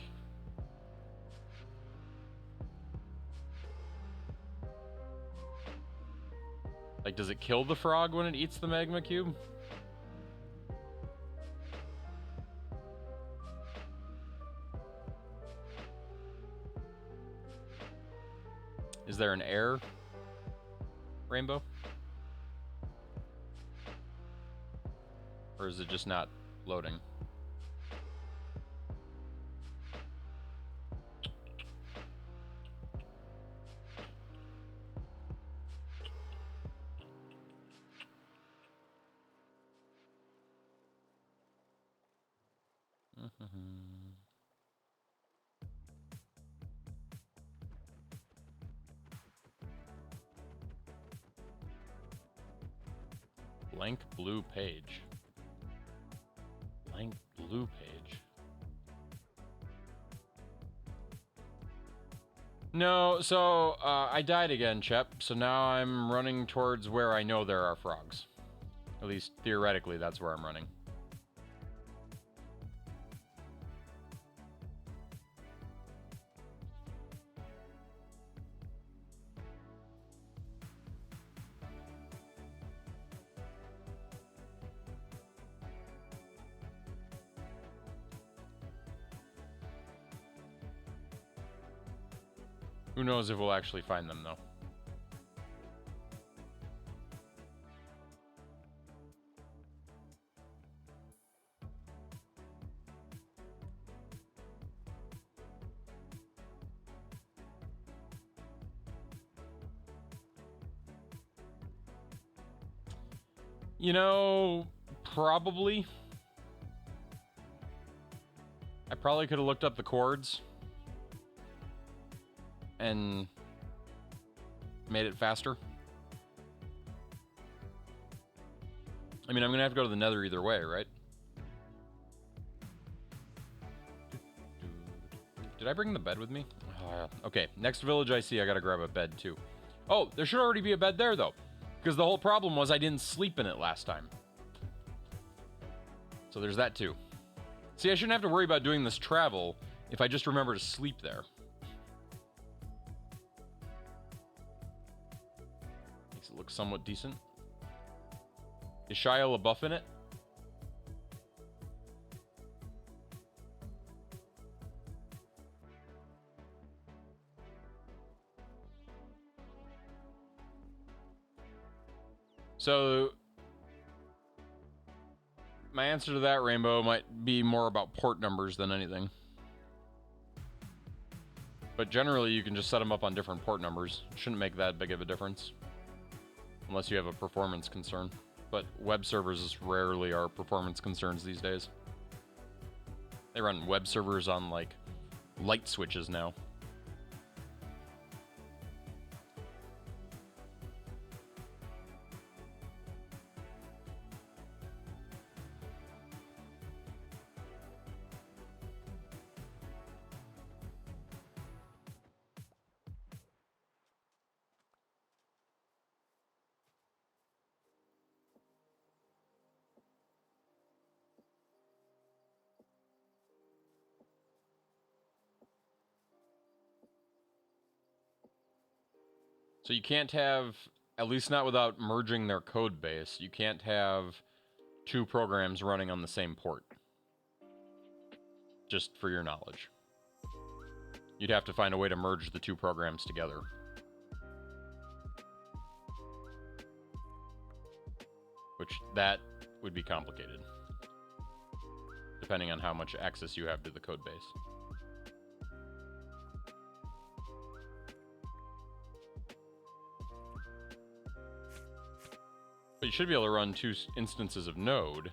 does it kill the frog when it eats the magma cube? Is there an air rainbow? Or is it just not loading? Blank blue page. Blank blue page. No, so I died again, Chep. So now I'm running towards where I know there are frogs. At least theoretically, that's where I'm running. Who knows if we'll actually find them, though. You know, probably. I probably could have looked up the chords and made it faster. I mean, I'm gonna have to go to the Nether either way, right? Did I bring the bed with me? Okay, next village I see, I gotta grab a bed too. Oh, there should already be a bed there though, because the whole problem was I didn't sleep in it last time. So there's that too. See, I shouldn't have to worry about doing this travel if I just remember to sleep there. Makes it look somewhat decent. Is Shia LaBeouf in it? So my answer to that, Rainbow, might be more about port numbers than anything. But generally, you can just set them up on different port numbers. It shouldn't make that big of a difference. Unless you have a performance concern. But web servers rarely are performance concerns these days. They run web servers on, like, light switches now. So you can't have, at least not without merging their code base, you can't have two programs running on the same port. Just for your knowledge. You'd have to find a way to merge the two programs together. Which, that would be complicated. Depending on how much access you have to the code base. But you should be able to run two instances of Node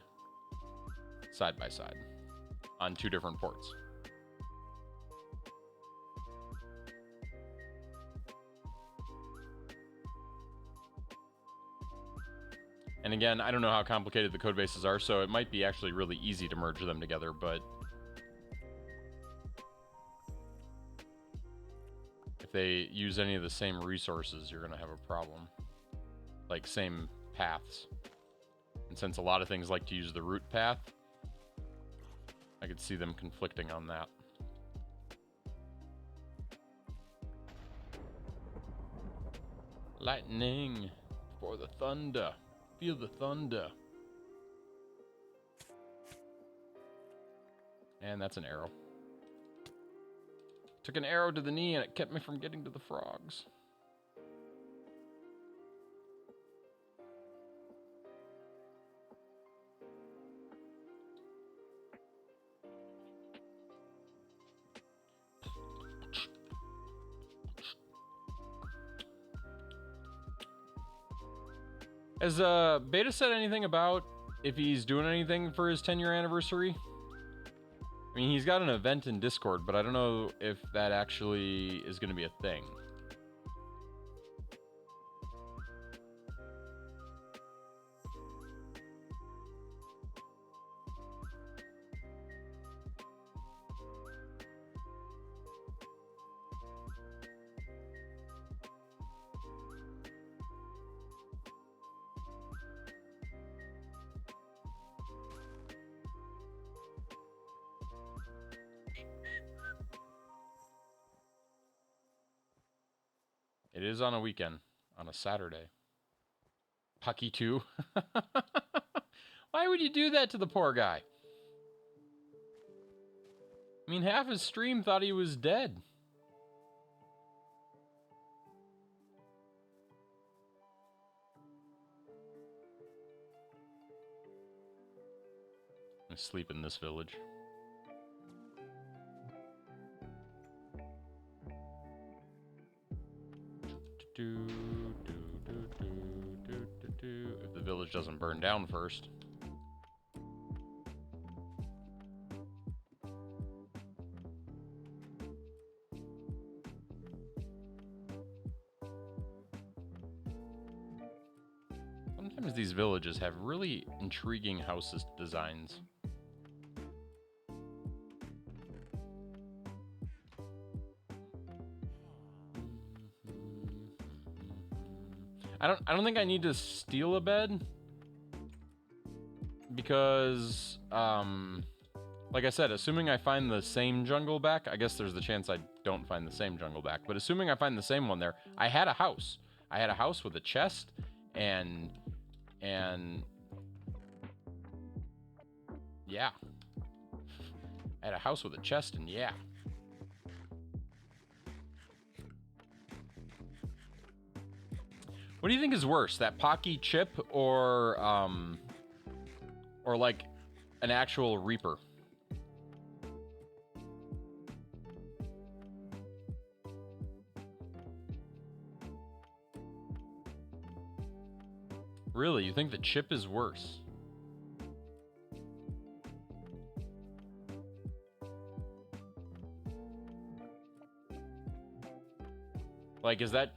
side by side on two different ports. And again, I don't know how complicated the code bases are, so it might be actually really easy to merge them together, but if they use any of the same resources, you're going to have a problem. Like, same paths. And since a lot of things like to use the root path, I could see them conflicting on that. Lightning for the thunder. Feel the thunder. And that's an arrow. Took an arrow to the knee and it kept me from getting to the frogs. Has Beta said anything about if he's doing anything for his 10-year anniversary? I mean, he's got an event in Discord, but I don't know if that actually is going to be a thing. It is on a weekend, on a Saturday. Pucky 2. Why would you do that to the poor guy? I mean, half his stream thought he was dead. I sleep in this village. If the village doesn't burn down first. Sometimes these villages have really intriguing house designs. I don't think I need to steal a bed. because, like I said, assuming I find the same jungle back, I guess there's the chance I don't find the same jungle back, but assuming I find the same one there, I had a house. I had a house with a chest, and yeah. I had a house with a chest, and yeah. What do you think is worse, that Pocky chip or like an actual Reaper? Really, you think the chip is worse? Like, is that...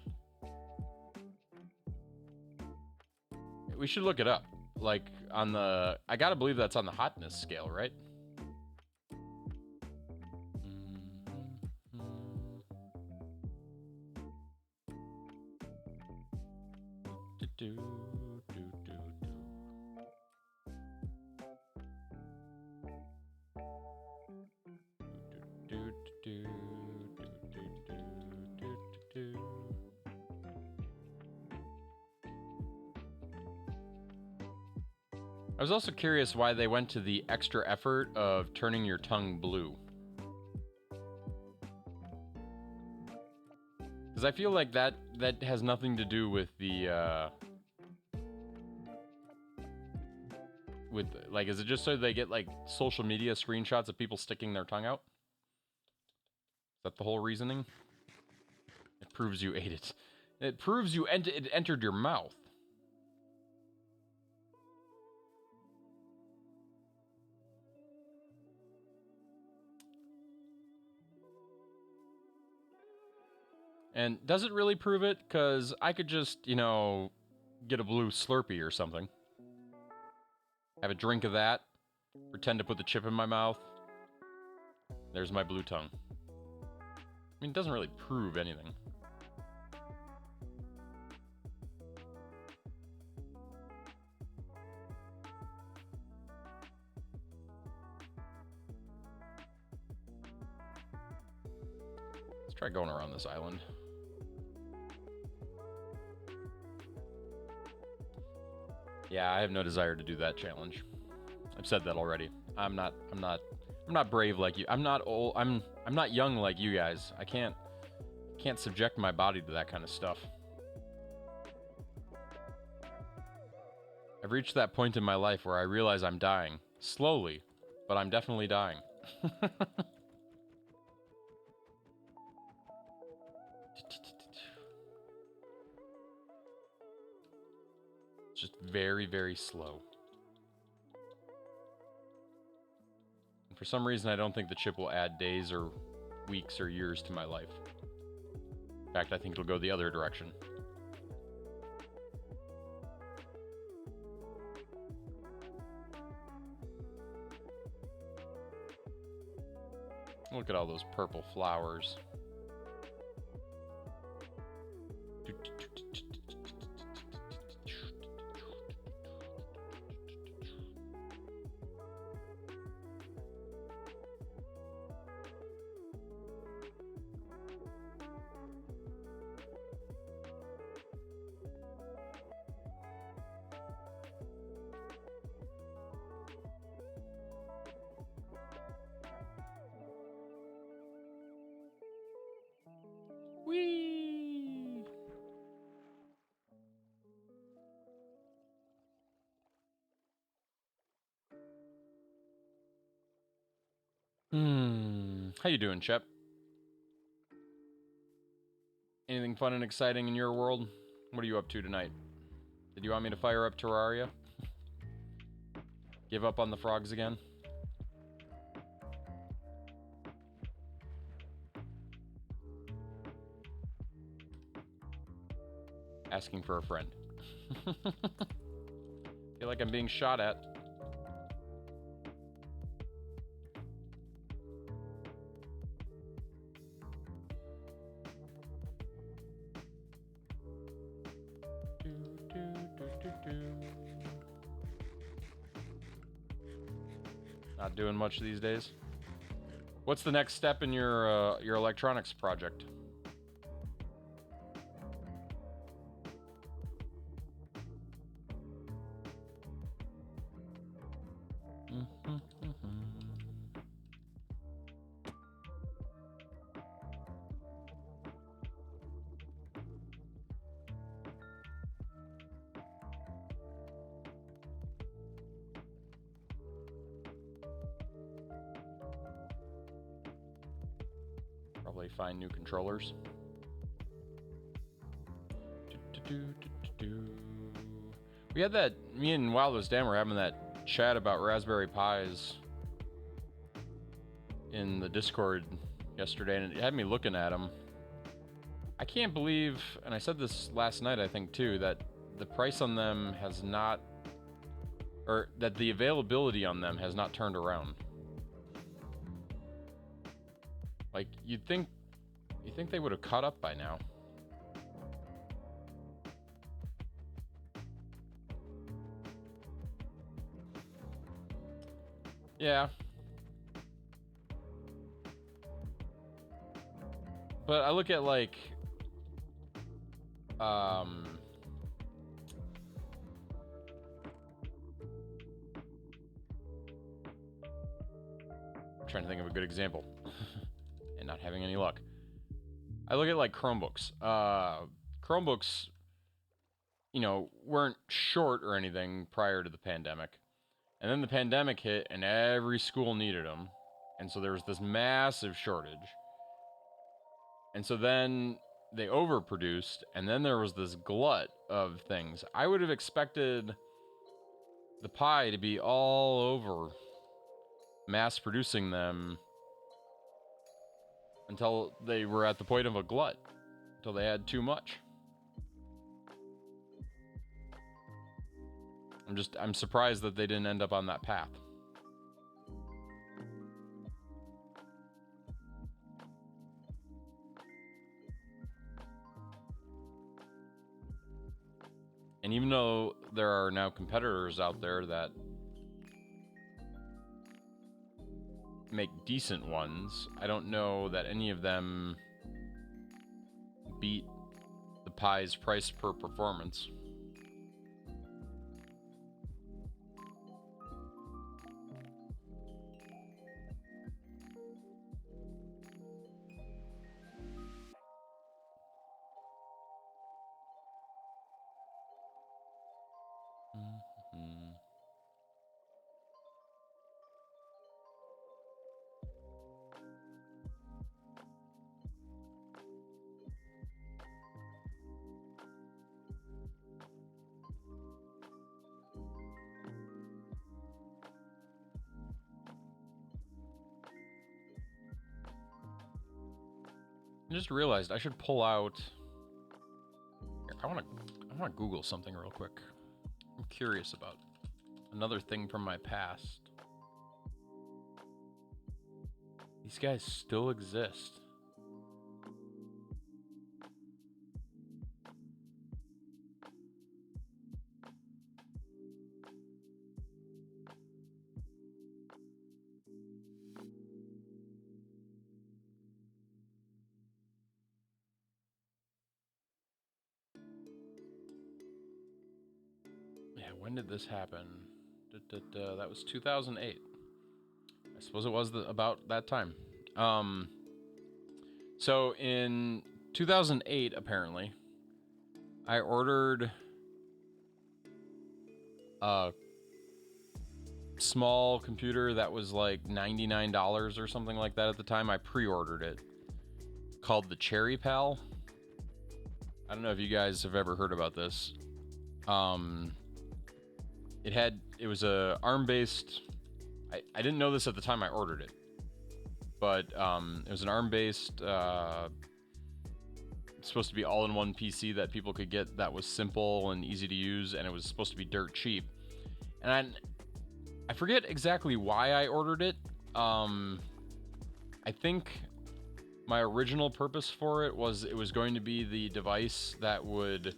We should look it up. Like, on the... I gotta believe that's on the hotness scale, right? I was also curious why they went to the extra effort of turning your tongue blue. Because I feel like that has nothing to do with the, like, is it just so they get, like, social media screenshots of people sticking their tongue out? Is that the whole reasoning? It proves you ate it. It proves you it entered your mouth. And does it really prove it? Because I could just, you know, get a blue Slurpee or something. Have a drink of that. Pretend to put the chip in my mouth. There's my blue tongue. I mean, it doesn't really prove anything. Let's try going around this island. Yeah, I have no desire to do that challenge. I've said that already. I'm not brave like you. I'm not old. I'm not young like you guys. I can't subject my body to that kind of stuff. I've reached that point in my life where I realize I'm dying. Slowly, but I'm definitely dying. It's just very, very slow. And for some reason, I don't think the chip will add days or weeks or years to my life. In fact, I think it'll go the other direction. Look at all those purple flowers. Whee! How you doing, Shep? Anything fun and exciting in your world? What are you up to tonight? Did you want me to fire up Terraria? Give up on the frogs again? Asking for a friend. Feel like I'm being shot at. Not doing much these days. What's the next step in your electronics project? Probably find new controllers. We had that, me and Wildest Dan were having that chat about Raspberry Pis in the Discord yesterday, and it had me looking at them. I can't believe, and I said this last night I think too, that the price on them has not, or that the availability on them has not turned around. Like, you think they would have caught up by now. Yeah. But I look at like I'm trying to think of a good example and not having any luck. I look at like Chromebooks. Chromebooks, you know, weren't short or anything prior to the pandemic. And then the pandemic hit and every school needed them. And so there was this massive shortage. And so then they overproduced, and then there was this glut of things. I would have expected the Pi to be all over mass producing them until they were at the point of a glut, until they had too much. I'm surprised that they didn't end up on that path. And even though there are now competitors out there that make decent ones, I don't know that any of them beat the Pi's price per performance. I just realized I should pull out. Here, I want to Google something real quick. I'm curious about another thing from my past. These guys still exist. When did this happen? That was 2008. I suppose it was about that time. So in 2008, apparently, I ordered a small computer that was like $99 or something like that at the time. I pre-ordered it, called the Cherry Pal. I don't know if you guys have ever heard about this. It was a ARM-based. I didn't know this at the time I ordered it, but it was an ARM-based. It's supposed to be all-in-one PC that people could get that was simple and easy to use, and it was supposed to be dirt cheap. And I forget exactly why I ordered it. I think my original purpose for it was going to be the device that would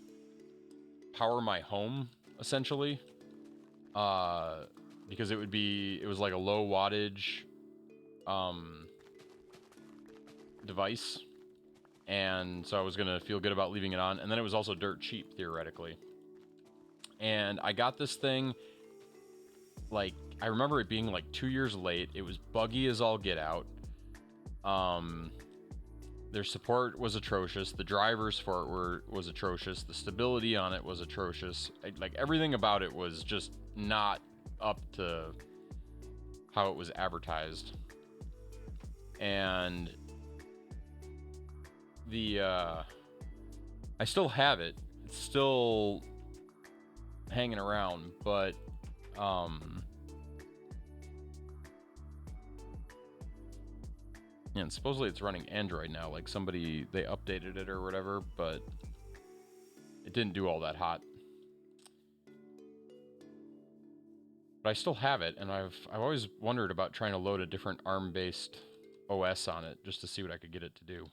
power my home, essentially. because it was like a low wattage device, and so I was gonna feel good about leaving it on, and then it was also dirt cheap theoretically. And I got this thing, like, I remember it being like 2 years late. It was buggy as all get out. Their support was atrocious. The drivers for it was atrocious. The stability on it was atrocious. Like, everything about it was just not up to how it was advertised. And I still have it. It's still hanging around, but and supposedly it's running Android now. Like, they updated it or whatever, but it didn't do all that hot. But I still have it, and I've always wondered about trying to load a different ARM-based OS on it just to see what I could get it to do.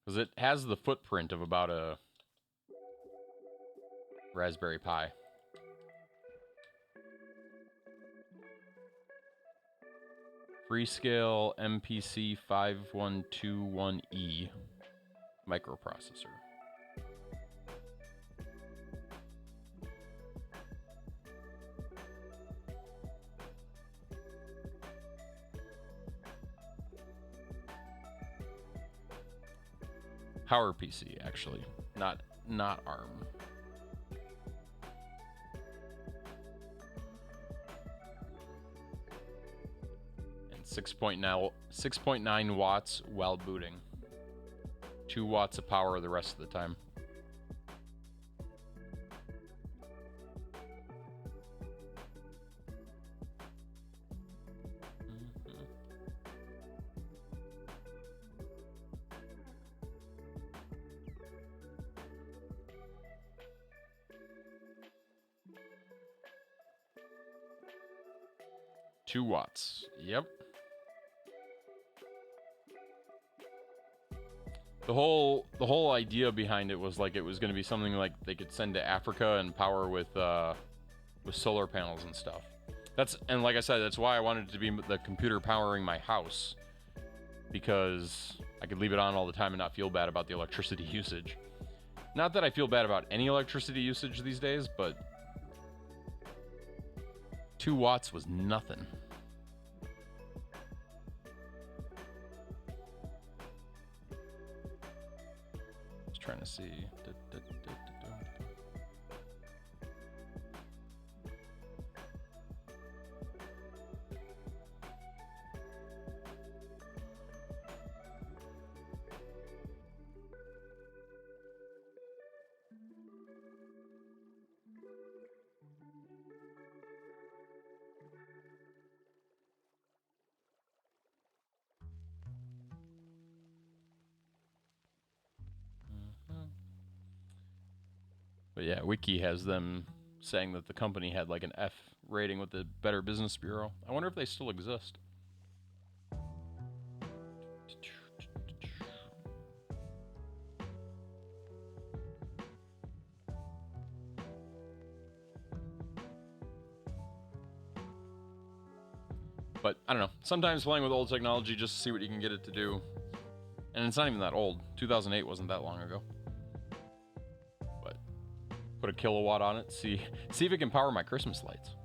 Because it has the footprint of about a Raspberry Pi. Freescale MPC 5121E microprocessor. PowerPC, actually, not ARM. And 6.9 watts while booting. 2 watts of power the rest of the time. Two watts. Yep. The whole idea behind it was like it was going to be something like they could send to Africa and power with solar panels and stuff. And like I said, that's why I wanted it to be the computer powering my house, because I could leave it on all the time and not feel bad about the electricity usage. Not that I feel bad about any electricity usage these days, but 2 watts was nothing. Just trying to see. 2. But yeah, Wiki has them saying that the company had like an F rating with the Better Business Bureau. I wonder if they still exist. But I don't know. Sometimes playing with old technology just to see what you can get it to do. And it's not even that old. 2008 wasn't that long ago. But put a kilowatt on it, see if it can power my Christmas lights.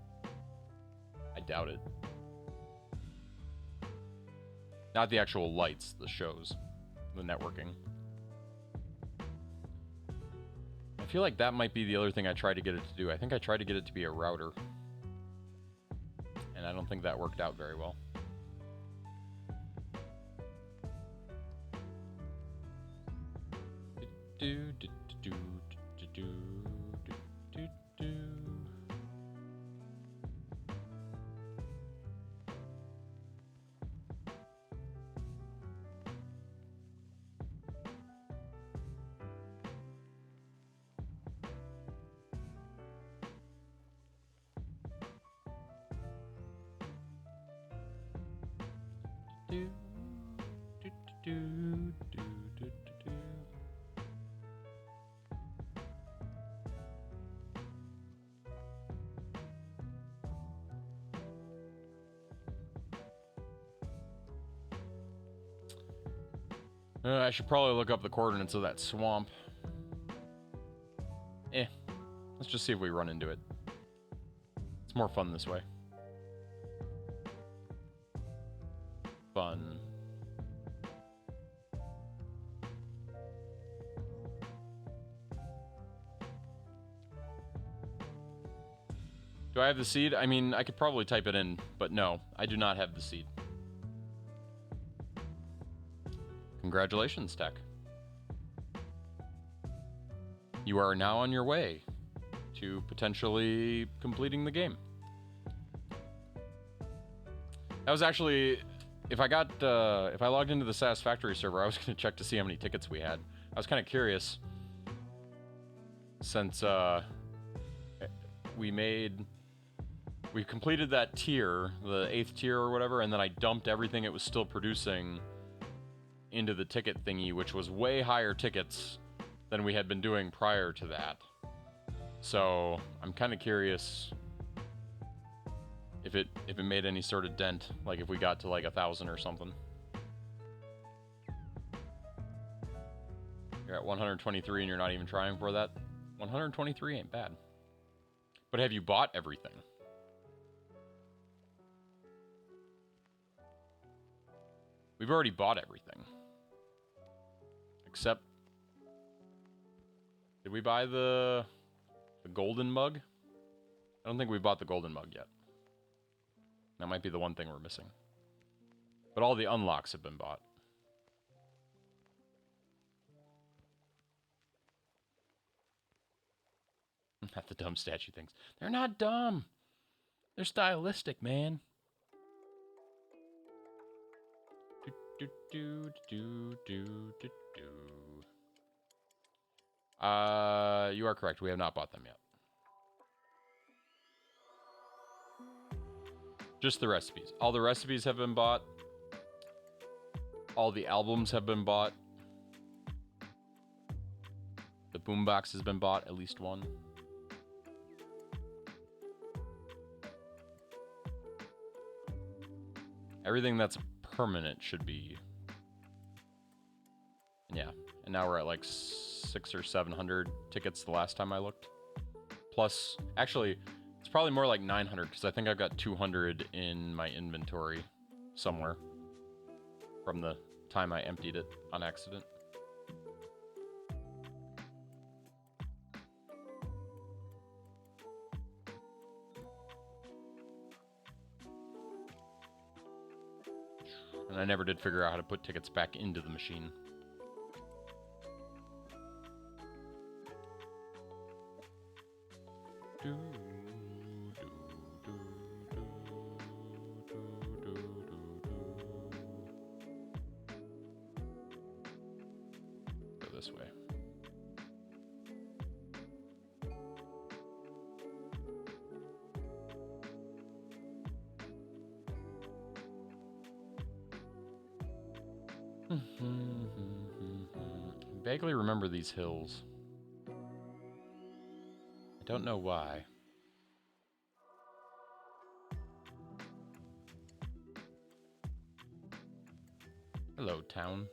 I doubt it. Not the actual lights, the shows, the networking. I feel like that might be the other thing I tried to get it to do. I think I tried to get it to be a router. And I don't think that worked out very well. Do, do, do, do, do, do, do, do. Do, do, do, do, do, do, do. I should probably look up the coordinates of that swamp. Let's just see if we run into it. It's more fun this way. Fun. Do I have the seed? I mean, I could probably type it in, but no, I do not have the seed. Congratulations, Tech. You are now on your way to potentially completing the game. That was actually, if I logged into the Satisfactory server, I was going to check to see how many tickets we had. I was kind of curious, since we completed that tier, the 8th tier or whatever, and then I dumped everything it was still producing into the ticket thingy, which was way higher tickets than we had been doing prior to that. So I'm kind of curious if it made any sort of dent, like if we got to like 1,000 or something. You're at 123 and you're not even trying for that. 123 ain't bad. But have you bought everything? We've already bought everything. Except, did we buy the golden mug? I don't think we bought the golden mug yet. That might be the one thing we're missing. But all the unlocks have been bought. Not the dumb statue things. They're not dumb. They're stylistic, man. You are correct. We have not bought them yet. Just the recipes. All the recipes have been bought. All the albums have been bought. The boombox has been bought, at least one. Everything that's permanent should be. Yeah, and now we're at like 600 or 700 tickets the last time I looked. Plus, actually, it's probably more like 900 because I think I've got 200 in my inventory somewhere from the time I emptied it on accident. And I never did figure out how to put tickets back into the machine. Go this way. I vaguely remember these hills. I don't know why. Hello, town.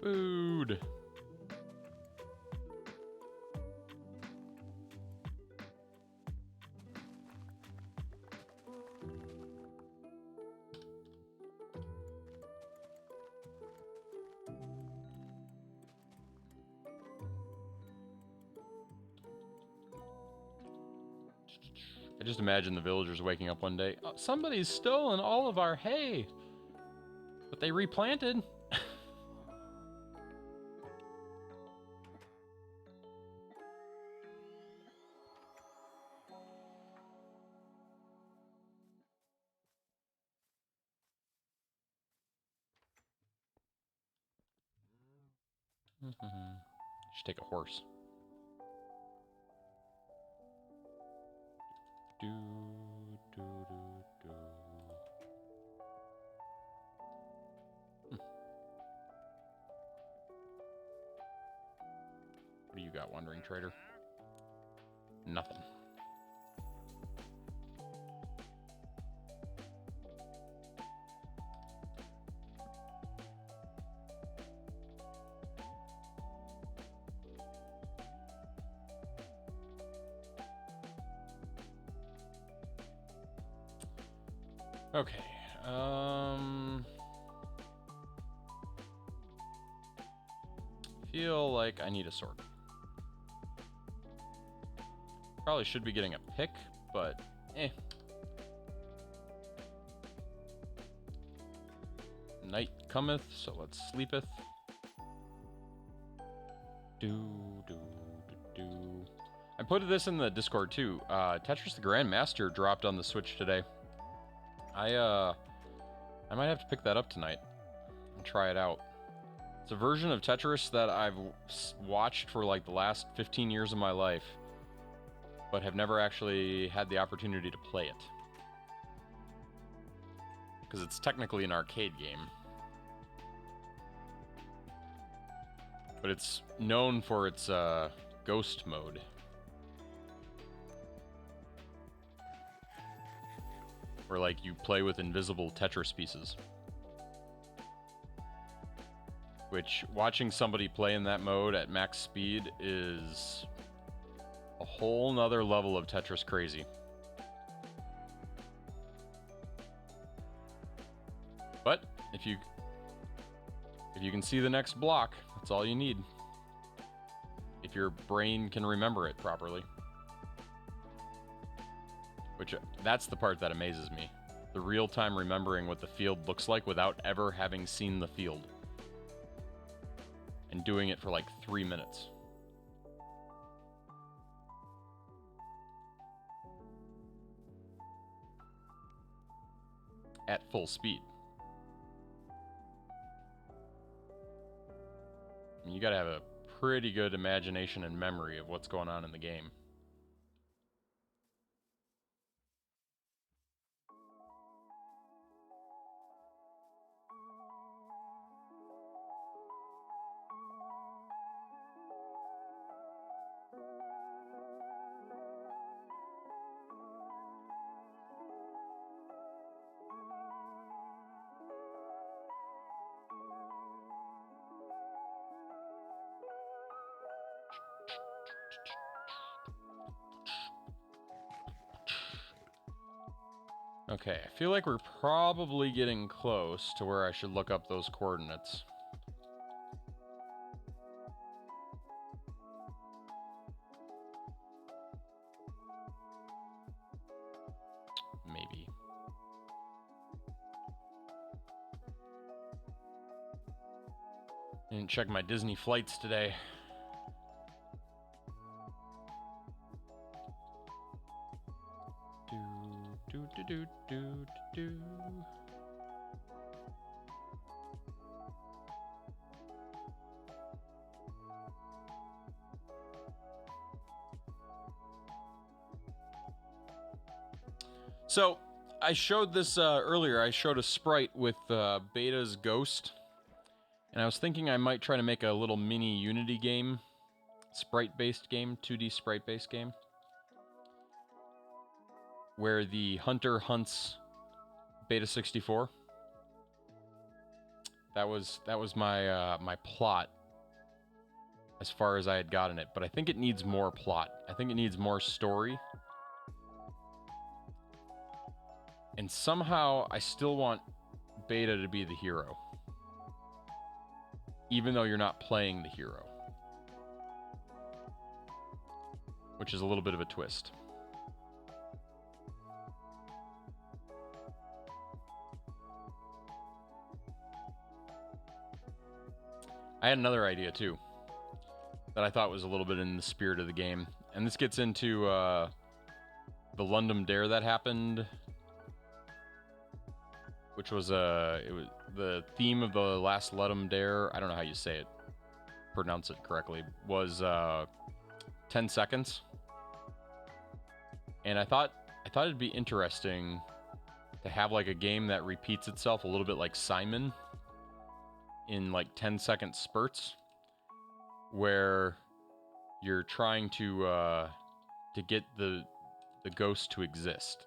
Food. I just imagine the villagers waking up one day. Oh, somebody's stolen all of our hay, but they replanted. Should take a horse. Do, do, do, do. What do you got, Wandering Trader? Nothing. Okay. Feel like I need a sword. Probably should be getting a pick, but Night cometh, so let's sleepeth. I put this in the Discord too. Tetris the Grandmaster dropped on the Switch today. I might have to pick that up tonight and try it out. It's a version of Tetris that I've watched for like the last 15 years of my life, but have never actually had the opportunity to play it. Because it's technically an arcade game. But it's known for its ghost mode. Where like you play with invisible Tetris pieces. Which, watching somebody play in that mode at max speed is a whole nother level of Tetris crazy. But if you can see the next block, that's all you need. If your brain can remember it properly. Which, that's the part that amazes me. The real-time remembering what the field looks like without ever having seen the field. And doing it for like 3 minutes. At full speed. I mean, you gotta have a pretty good imagination and memory of what's going on in the game. Okay, I feel like we're probably getting close to where I should look up those coordinates. Maybe. I didn't check my Disney flights today. So, I showed this earlier. I showed a sprite with Beta's Ghost. And I was thinking I might try to make a little mini Unity game. Sprite-based game. 2D sprite-based game. Where the hunter hunts Beta 64. That was my my plot as far as I had gotten it, but I think it needs more plot. I think it needs more story. And somehow I still want Beta to be the hero. Even though you're not playing the hero. Which is a little bit of a twist. I had another idea too that I thought was a little bit in the spirit of the game, and this gets into the London Dare that happened, which was it was the theme of the last Ludum Dare. I don't know how you say it. pronounce it correctly, was 10 seconds. And I thought it'd be interesting to have like a game that repeats itself a little bit like Simon in like 10-second spurts, where you're trying to get the ghost to exist.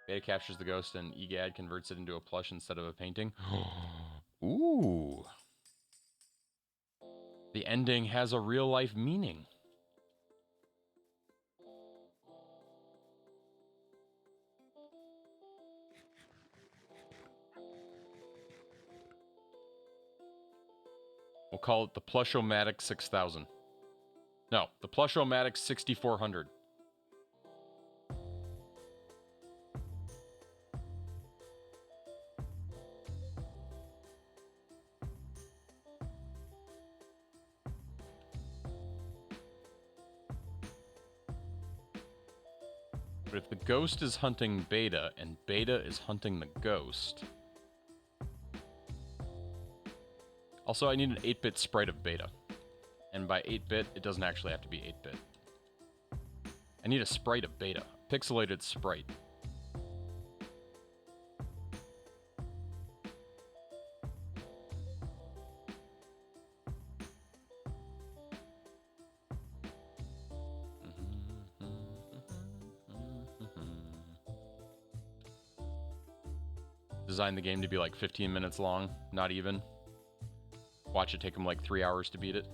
Beta captures the ghost and EGAD converts it into a plush instead of a painting. Ooh. The ending has a real life meaning. We'll call it the Plushomatic 6000. No, the Plushomatic 6400. But if the ghost is hunting Beta and Beta is hunting the ghost... Also, I need an 8-bit sprite of Beta. And by 8-bit, it doesn't actually have to be 8-bit. I need a sprite of Beta. Pixelated sprite. Design the game to be like 15 minutes long, not even. Watch it take them like 3 hours to beat it.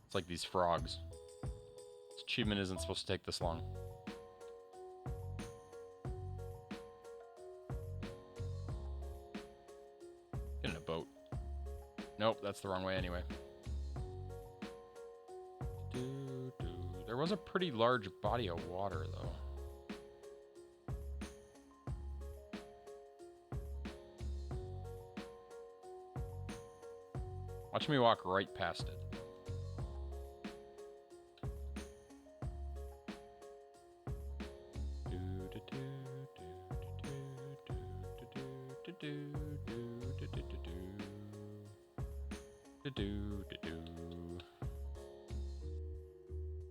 It's like these frogs. This achievement isn't supposed to take this long. Get in a boat. Nope, that's the wrong way anyway. There was a pretty large body of water, though. Watch me walk right past it.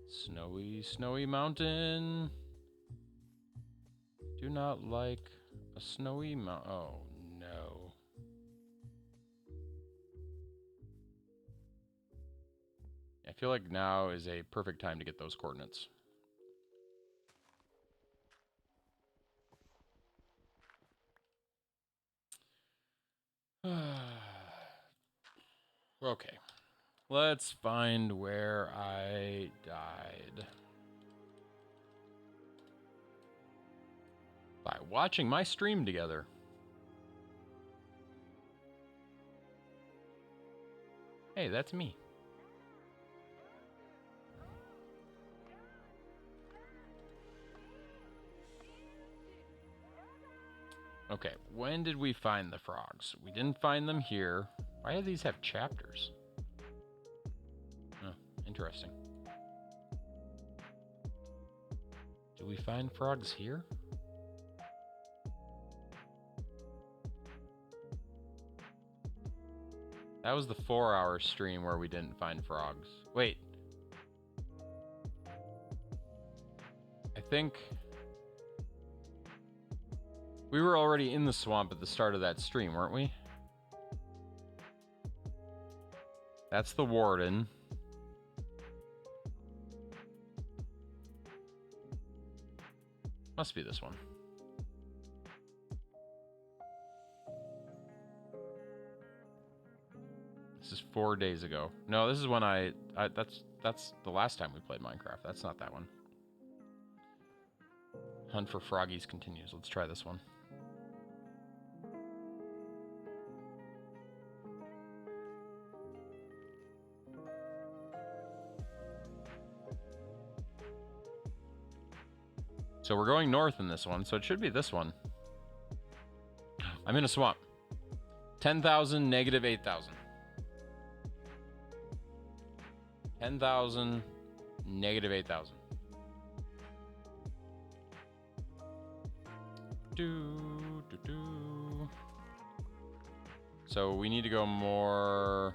Snowy, snowy mountain. Do not like a snowy mountain. Oh, no. I feel like now is a perfect time to get those coordinates. Okay. Let's find where I died. By watching my stream together. Hey, that's me. Okay, when did we find the frogs? We didn't find them here. Why do these have chapters? Oh, interesting. Did we find frogs here? That was the 4-hour stream where we didn't find frogs. Wait. I think... we were already in the swamp at the start of that stream, weren't we? That's the warden. Must be this one. This is 4 days ago. No, this is when that's the last time we played Minecraft. That's not that one. Hunt for froggies continues. Let's try this one. So we're going north in this one, so it should be this one. I'm in a swamp. 10,000, negative 8,000. 10,000, negative 8,000. So we need to go more...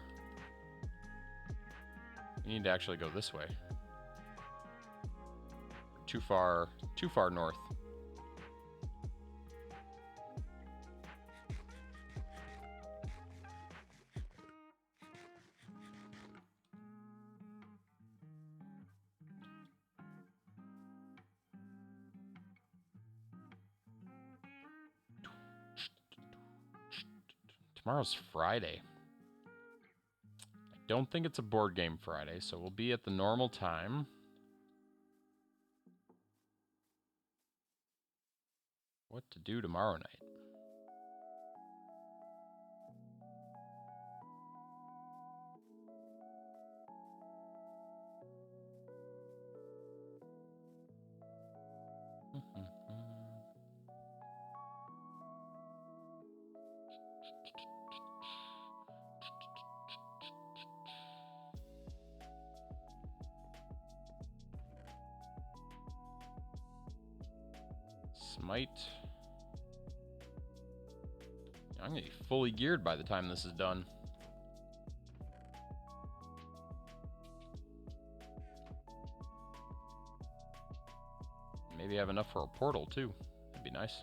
We need to actually go this way. Too far north. Tomorrow's Friday. I don't think it's a board game Friday, so we'll be at the normal time. What to do tomorrow night? Smite. I'm gonna be fully geared by the time this is done. Maybe have enough for a portal too. That'd be nice.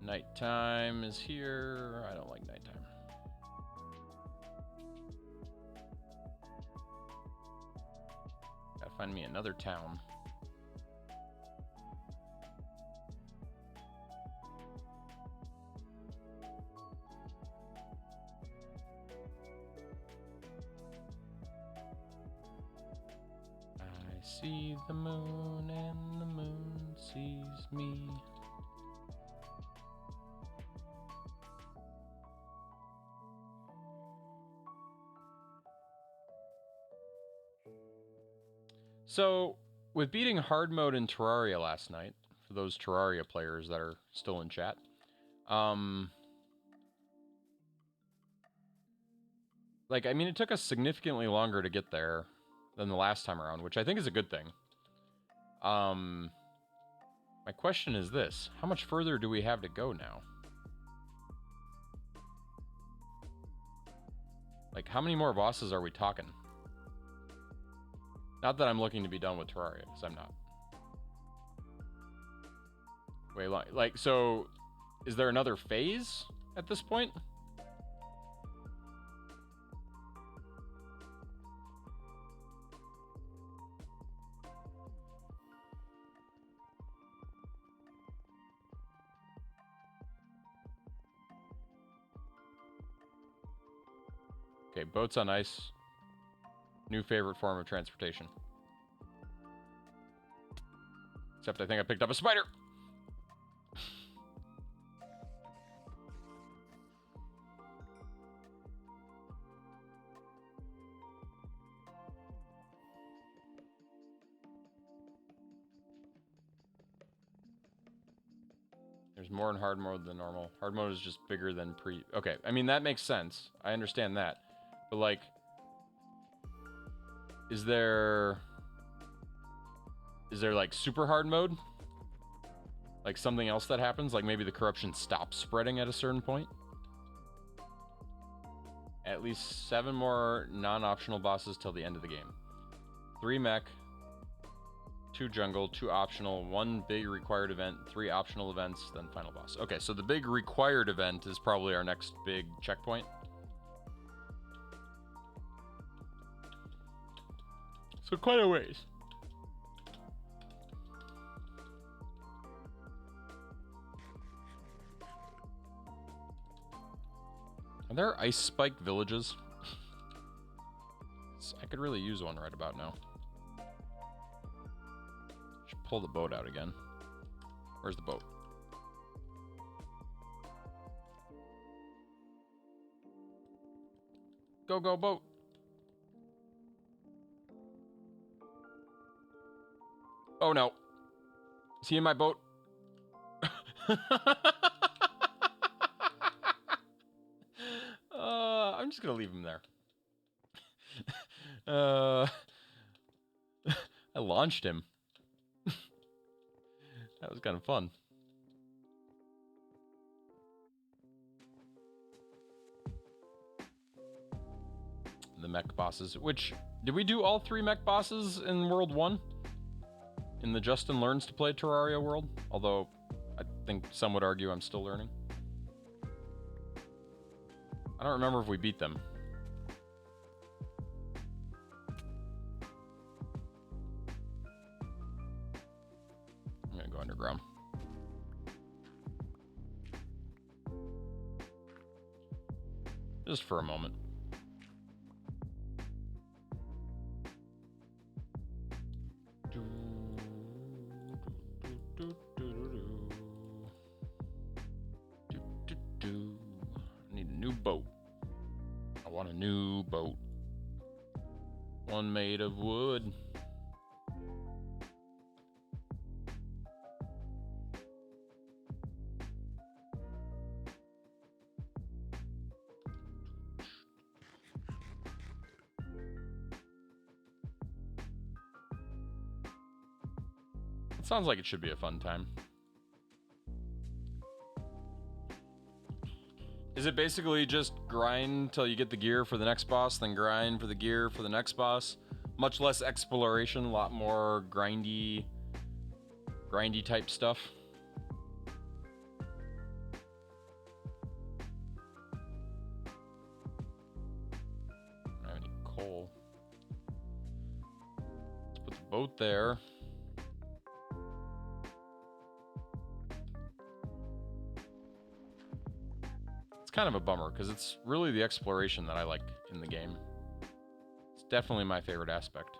Nighttime is here. I don't like nighttime. Gotta find me another town. I see the moon and the moon sees me. So, with beating hard mode in Terraria last night, for those Terraria players that are still in chat, like, I mean, it took us significantly longer to get there than the last time around, which I think is a good thing. My question is this: how much further do we have to go now? Like, how many more bosses are we talking? Not that I'm looking to be done with Terraria, because I'm not. Wait, like, so, is there another phase at this point? Okay, boats on ice. New favorite form of transportation. Except I think I picked up a spider. There's more in hard mode than normal. Hard mode is just bigger than pre... Okay, I mean, that makes sense. I understand that. But, like... Is there, like, super hard mode? Like, something else that happens? Like, maybe the corruption stops spreading at a certain point? At least 7 more non-optional bosses till the end of the game. 3 mech, 2 jungle, 2 optional, 1 big required event, 3 optional events, then final boss. Okay, so the big required event is probably our next big checkpoint. So quite a ways. Are there ice spike villages? I could really use one right about now. Should pull the boat out again. Where's the boat? Go, go, boat. Oh no. Is he in my boat? I'm just gonna leave him there. I launched him. That was kind of fun. The mech bosses, which, did we do all 3 mech bosses in World 1? In the Justin Learns to Play Terraria world? Although, I think some would argue I'm still learning. I don't remember if we beat them. I'm gonna go underground. Just for a moment. I need a new boat. I want a new boat. One made of wood. It sounds like it should be a fun time. Is it basically just grind till you get the gear for the next boss, then grind for the gear for the next boss? Much less exploration, a lot more grindy type stuff. I don't have any coal. Let's put the boat there. Kind of a bummer because it's really the exploration that I like in the game. It's definitely my favorite aspect.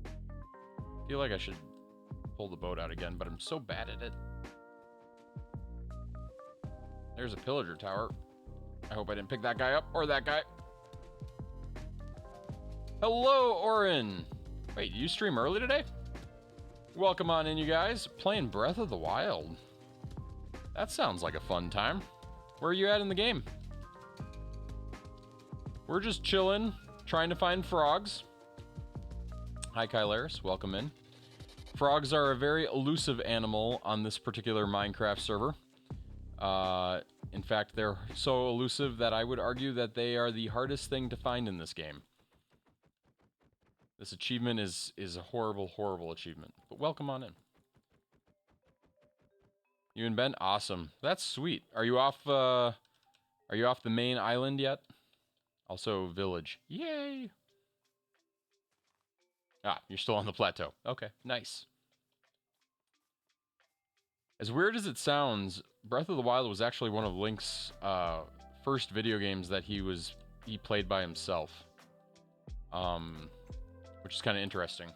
I feel like I should pull the boat out again, but I'm so bad at it. There's a pillager tower. I hope I didn't pick that guy up or that guy. Hello, Orin. Wait, you stream early today? Welcome on in, you guys. Playing Breath of the Wild. That sounds like a fun time. Where are you at in the game? We're just chilling, trying to find frogs. Hi, Kylaris. Welcome in. Frogs are a very elusive animal on this particular Minecraft server. In fact, they're so elusive that I would argue that they are the hardest thing to find in this game. This achievement is a horrible, horrible achievement. But welcome on in. You and Ben? Awesome. That's sweet. Are you off the main island yet? Also, village. Yay! Ah, you're still on the plateau. Okay, nice. As weird as it sounds, Breath of the Wild was actually one of Link's first video games that he played by himself. Which is kind of interesting.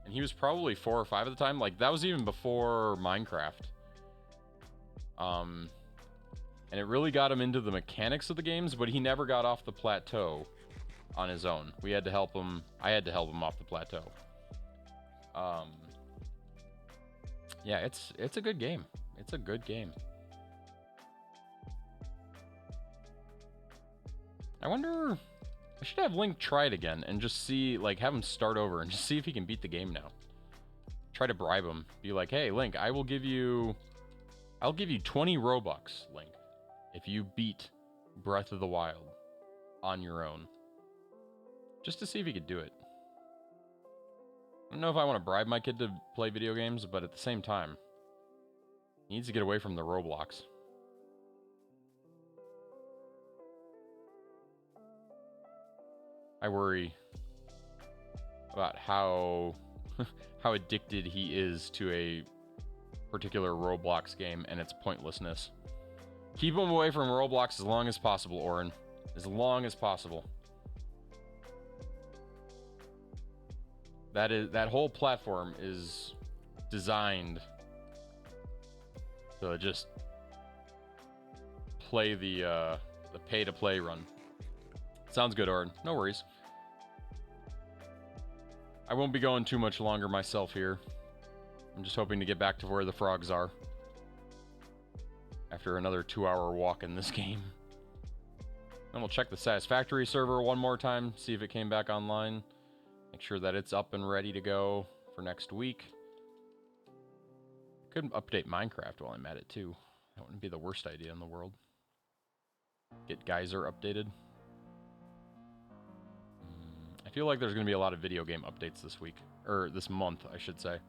And he was probably 4 or 5 at the time. Like, that was even before Minecraft. And it really got him into the mechanics of the games, but he never got off the plateau on his own. We had to help him. I had to help him off the plateau. Yeah, it's a good game. It's a good game. I wonder, I should have Link try it again and just see, like, have him start over and just see if he can beat the game now. Try to bribe him. Be like, hey, Link, I'll give you 20 Robux, Link, if you beat Breath of the Wild on your own. Just to see if he could do it. I don't know if I want to bribe my kid to play video games, but at the same time, he needs to get away from the Roblox. I worry about how how addicted he is to a particular Roblox game and its pointlessness. Keep him away from Roblox as long as possible, Oren. As long as possible. That whole platform is designed to just play the pay-to-play run. Sounds good, Oren. No worries. I won't be going too much longer myself here. I'm just hoping to get back to where the frogs are after another 2-hour walk in this game. Then we'll check the Satisfactory server one more time, see if it came back online. Make sure that it's up and ready to go for next week. Could update Minecraft while I'm at it too. That wouldn't be the worst idea in the world. Get Geyser updated. I feel like there's going to be a lot of video game updates this week. Or this month, I should say.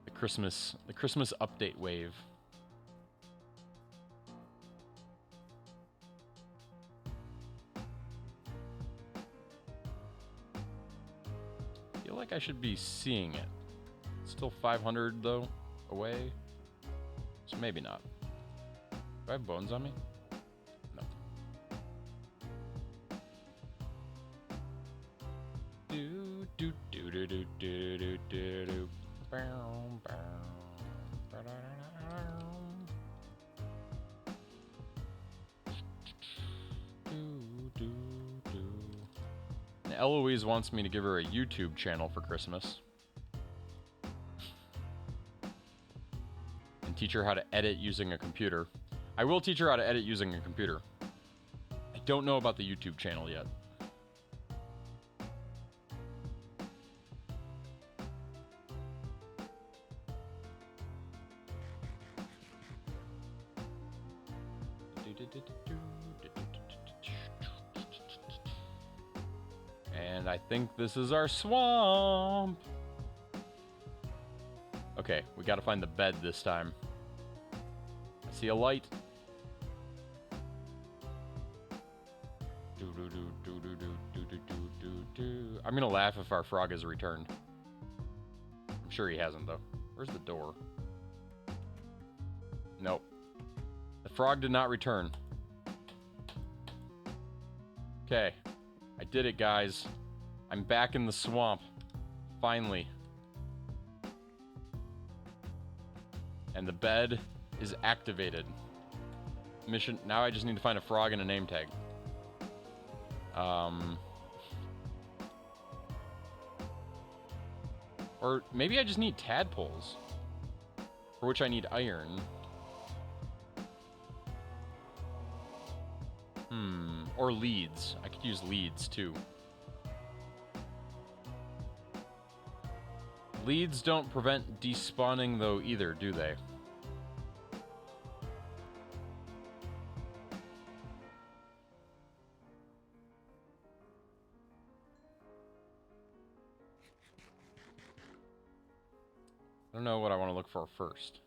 The Christmas update wave. I feel like I should be seeing it. It's still 500 though, away. So maybe not. Do I have bones on me? No. Do do do do do do do do do. And Eloise wants me to give her a YouTube channel for Christmas. And teach her how to edit using a computer. I will teach her how to edit using a computer. I don't know about the YouTube channel yet. And I think this is our swamp. Okay, we gotta find the bed this time. I see a light. I'm gonna laugh if our frog has returned. I'm sure he hasn't though. Where's the door? Nope. The frog did not return. Okay. I did it, guys. I'm back in the swamp. Finally. And the bed is activated. Mission. Now I just need to find a frog and a name tag. Or maybe I just need tadpoles. For which I need iron. Or leads. I could use leads too. Leads don't prevent despawning though either, do they? I don't know what I want to look for first.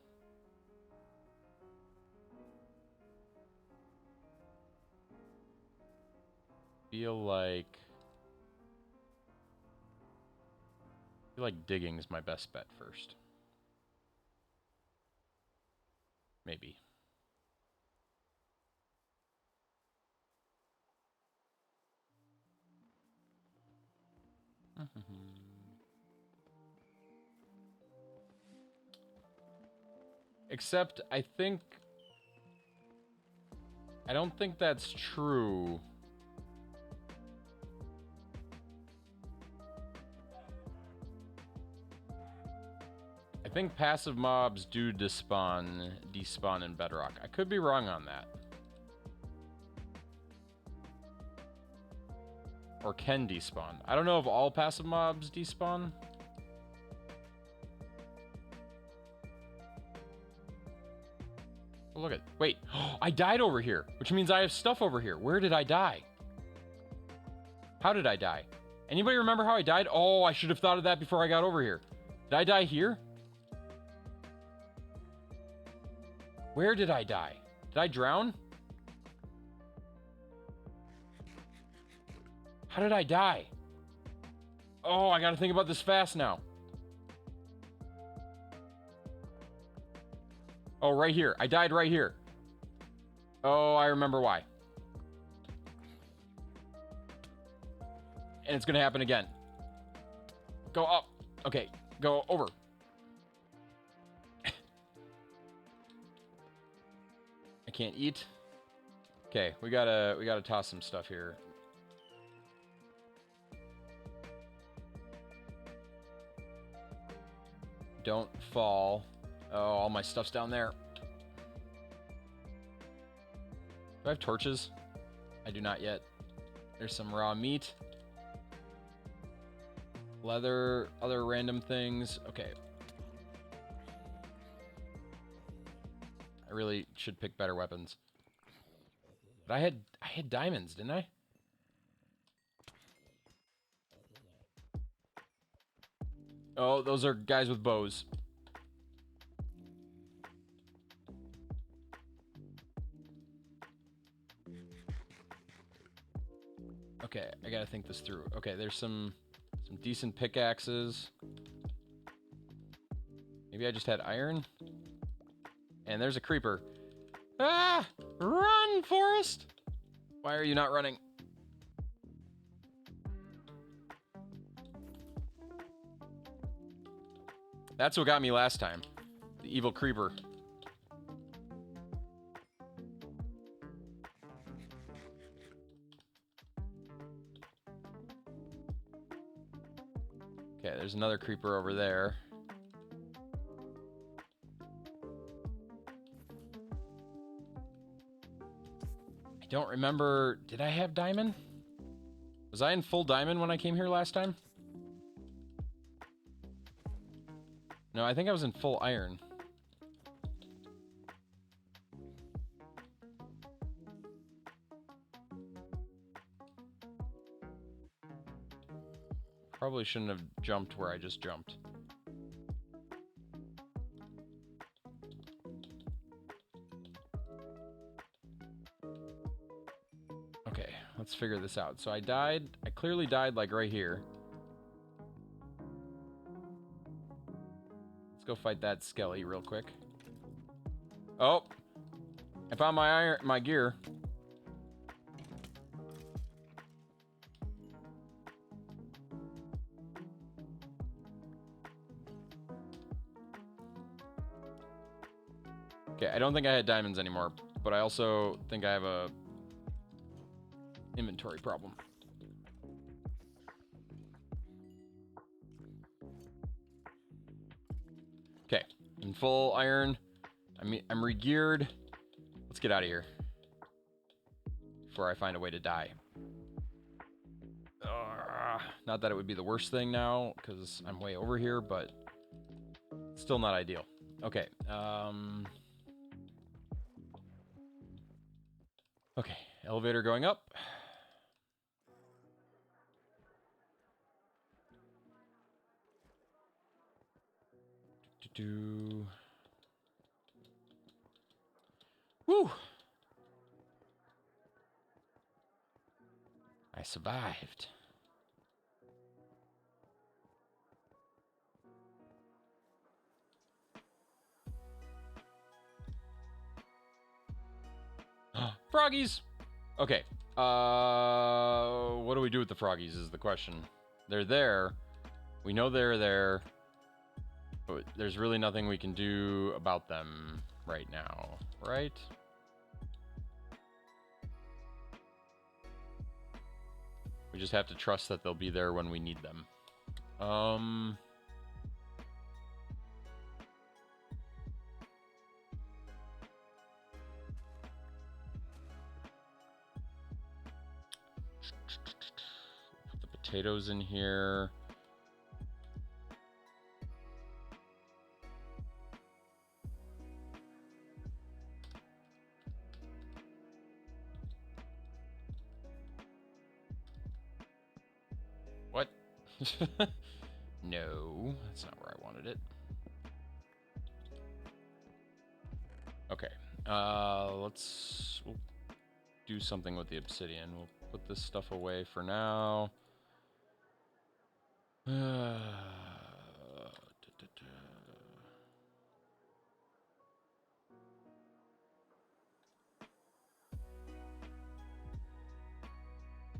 Feel like digging is my best bet first. Maybe. Except I don't think that's true. I think passive mobs do despawn in Bedrock. I could be wrong on that. Or can despawn. I don't know if all passive mobs despawn. Oh, look at... Wait. I died over here, which means I have stuff over here. Where did I die? How did I die? Anybody remember how I died? Oh, I should have thought of that before I got over here. Did I die here? Where did I die? Did I drown? How did I die? Oh, I gotta think about this fast now. Oh, right here. I died right here. Oh, I remember why. And it's gonna happen again. Go up. Okay, go over. I can't eat. Okay, we gotta toss some stuff here. Don't fall. Oh, all my stuff's down there. Do I have torches? I do not yet. There's some raw meat. Leather, other random things. Okay. I really should pick better weapons. But I had diamonds, didn't I? Oh, those are guys with bows. Okay, I gotta think this through. Okay, there's some decent pickaxes. Maybe I just had iron? And there's a creeper. Ah! Run, Forest! Why are you not running? That's what got me last time. The evil creeper. Okay, there's another creeper over there. I don't remember. Did I have diamond? Was I in full diamond when I came here last time? No, I think I was in full iron. Probably shouldn't have jumped where I just jumped. Okay, let's figure this out. So I clearly died like right here. Let's go fight that skelly real quick. Oh, I found my gear. Okay, I don't think I had diamonds anymore, but I also think I have a inventory problem. Okay, in full iron. I'm re-geared. Let's get out of here before I find a way to die. Not that it would be the worst thing now, because I'm way over here, but still not ideal. Okay, okay, elevator going up. Woo! I survived. Froggies! Okay. What do we do with the froggies is the question. They're there. We know they're there. But there's really nothing we can do about them right now, right? We just have to trust that they'll be there when we need them. Put the potatoes in here. What? No, that's not where I wanted it. Okay. We'll do something with the obsidian. We'll put this stuff away for now.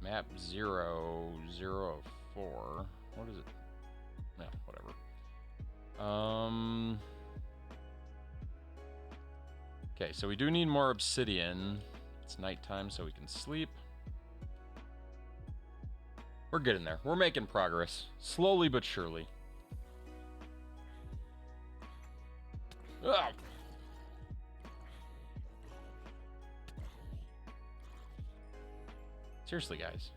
Map 004. What is it? No, whatever. Okay, so we do need more obsidian. It's nighttime, so we can sleep. We're getting there. We're making progress. Slowly but surely. Ugh. Seriously, guys.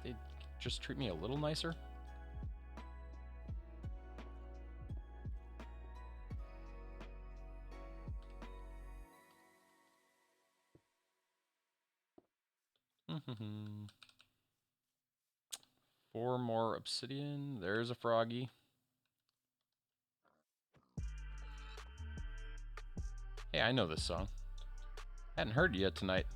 Can't they just treat me a little nicer? Four more obsidian. There's a froggy. Hey, I know this song. Hadn't heard it yet tonight.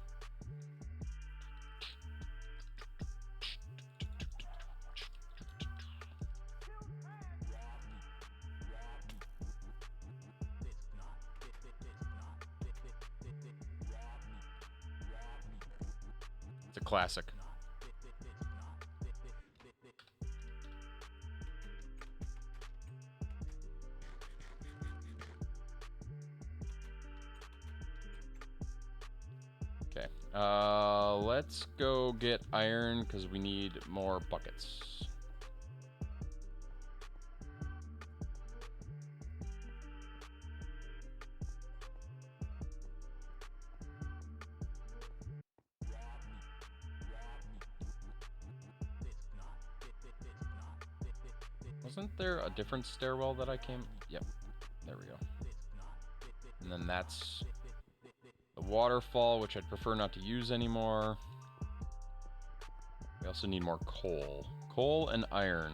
It's a classic. Okay. Let's go get iron because we need more buckets. Wasn't there a different stairwell that I came? Yep. There we go. And then that's the waterfall, which I'd prefer not to use anymore. We also need more coal. Coal and iron.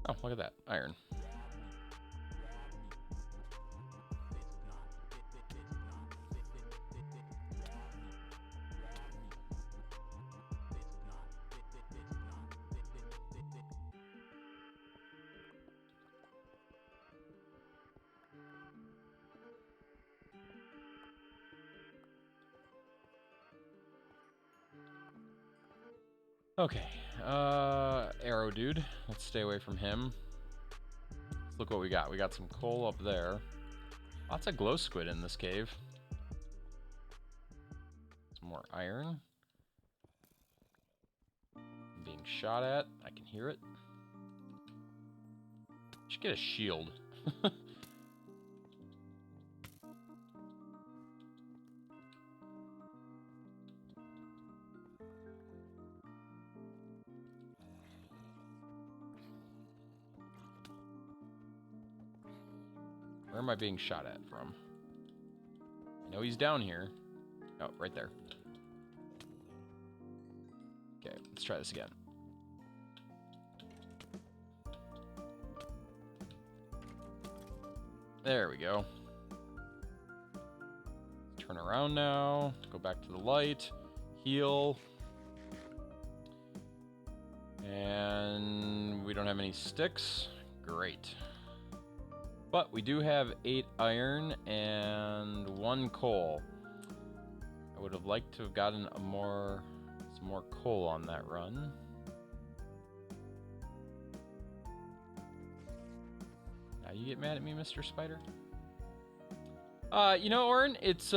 Oh, look at that. Iron. Okay. Arrow dude. Let's stay away from him. Let's look what we got. We got some coal up there. Lots of glow squid in this cave. Some more iron. I'm being shot at. I can hear it. Should get a shield. Where am I being shot at from? I know he's down here. Oh, right there. Okay, let's try this again. There we go. Turn around now. Go back to the light. Heal. And we don't have any sticks. Great. But we do have 8 iron and 1 coal. I would have liked to have gotten some more coal on that run. Now you get mad at me, Mr. Spider? You know, Orin, it's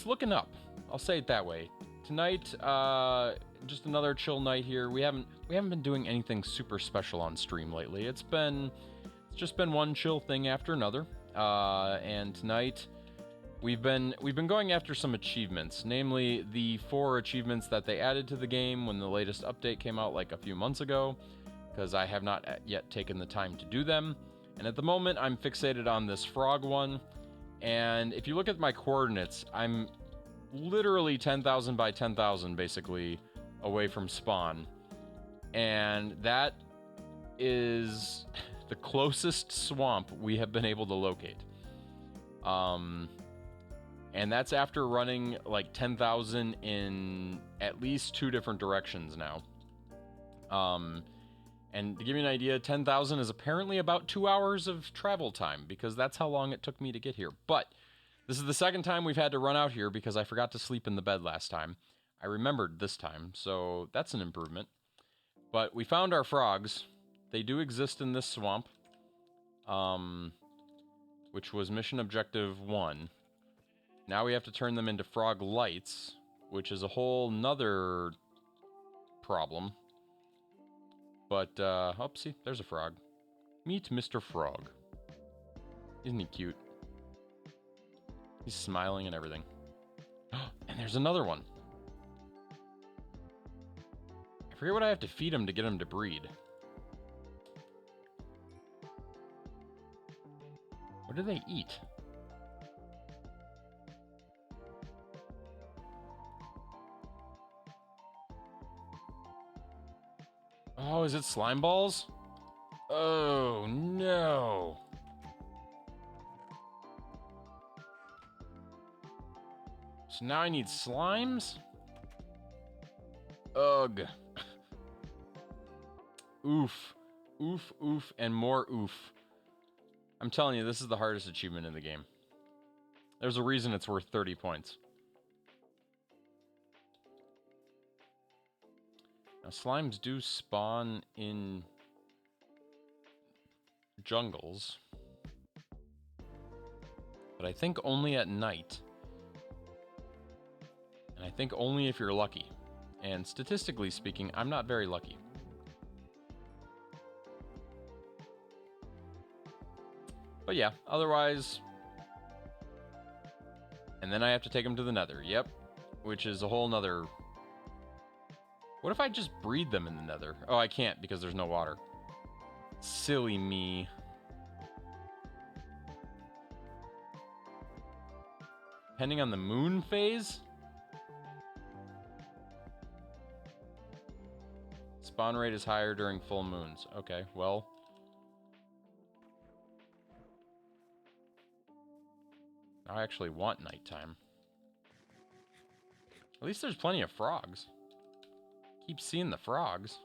looking up. I'll say it that way. Tonight, just another chill night here. We haven't we haven't been doing anything super special on stream lately. It's just been one chill thing after another. And tonight we've been going after some achievements, namely the 4 achievements that they added to the game when the latest update came out like a few months ago, because I have not yet taken the time to do them. And at the moment, I'm fixated on this frog one. And if you look at my coordinates, I'm literally 10,000 by 10,000 basically away from spawn. And that is the closest swamp we have been able to locate. And that's after running like 10,000 in at least 2 different directions now. And to give you an idea, 10,000 is apparently about 2 hours of travel time, because that's how long it took me to get here. But this is the second time we've had to run out here because I forgot to sleep in the bed last time. I remembered this time, so that's an improvement. But we found our frogs. They do exist in this swamp, which was mission objective 1. Now we have to turn them into frog lights, which is a whole nother problem. But, oh, see, there's a frog. Meet Mr. Frog. Isn't he cute? He's smiling and everything. And there's another one. I forget what I have to feed him to get him to breed. What do they eat? Oh, is it slime balls? Oh, no. So now I need slimes? Ugh. Oof. Oof, oof, and more oof. I'm telling you, this is the hardest achievement in the game. There's a reason it's worth 30 points. Now, slimes do spawn in jungles, but I think only at night. And I think only if you're lucky. And statistically speaking, I'm not very lucky. But yeah, otherwise... And then I have to take them to the nether, yep. Which is a whole nother... What if I just breed them in the nether? Oh, I can't because there's no water. Silly me. Depending on the moon phase? Spawn rate is higher during full moons. Okay, well... I actually want nighttime. At least there's plenty of frogs. Keep seeing the frogs.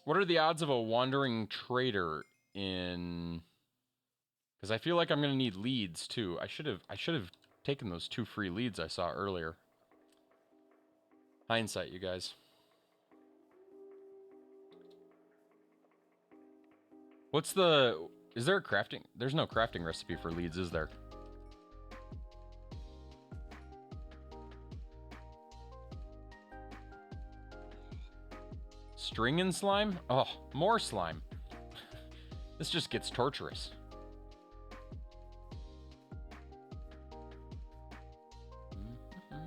What are the odds of a wandering trader in... Because I feel like I'm going to need leads, too. I should have taken those 2 free leads I saw earlier. Hindsight, you guys. What's the... Is there a crafting... There's no crafting recipe for leads, is there? String and slime? Oh, more slime. This just gets torturous. I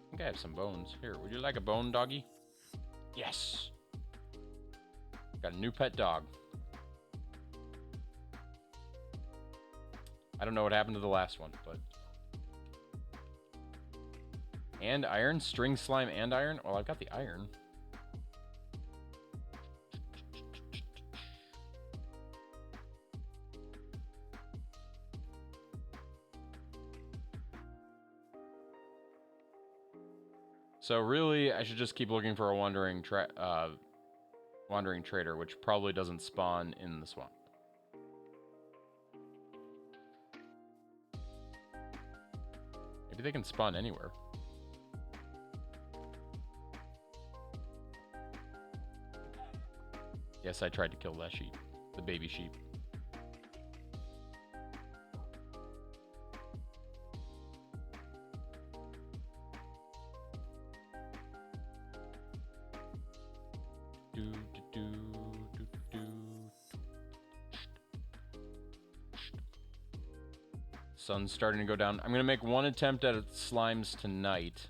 think I have some bones. Here, would you like a bone, doggy? Yes! Got a new pet dog. I don't know what happened to the last one, but... And iron? String, slime, and iron? Well, I've got the iron. So really, I should just keep looking for a wandering trader, which probably doesn't spawn in the swamp. Maybe they can spawn anywhere. Yes, I tried to kill that sheep. The baby sheep. Sun's starting to go down. I'm going to make one attempt at slimes tonight.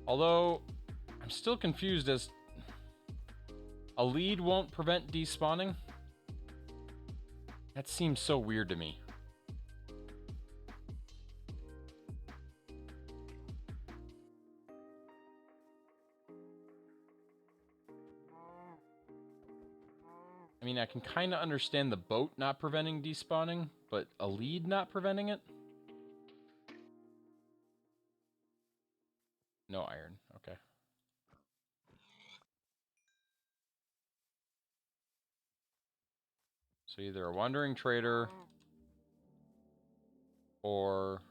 Although, I'm still confused as... A lead won't prevent despawning? That seems so weird to me. I mean, I can kind of understand the boat not preventing despawning, but a lead not preventing it? No iron, okay. So either a wandering trader or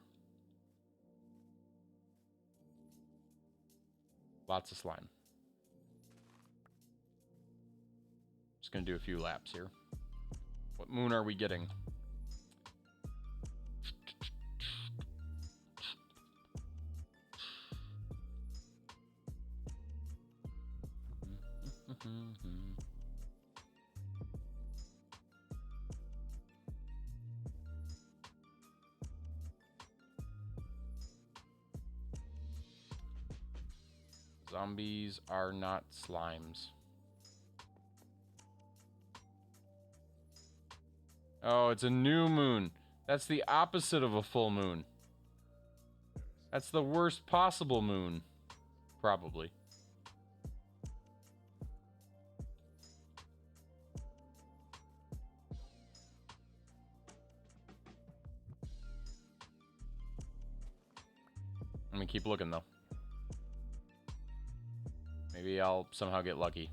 lots of slime. Just gonna do a few laps here. What moon are we getting? Zombies are not slimes. Oh, it's a new moon. That's the opposite of a full moon. That's the worst possible moon. Probably. I'm gonna keep looking, though. Maybe I'll somehow get lucky.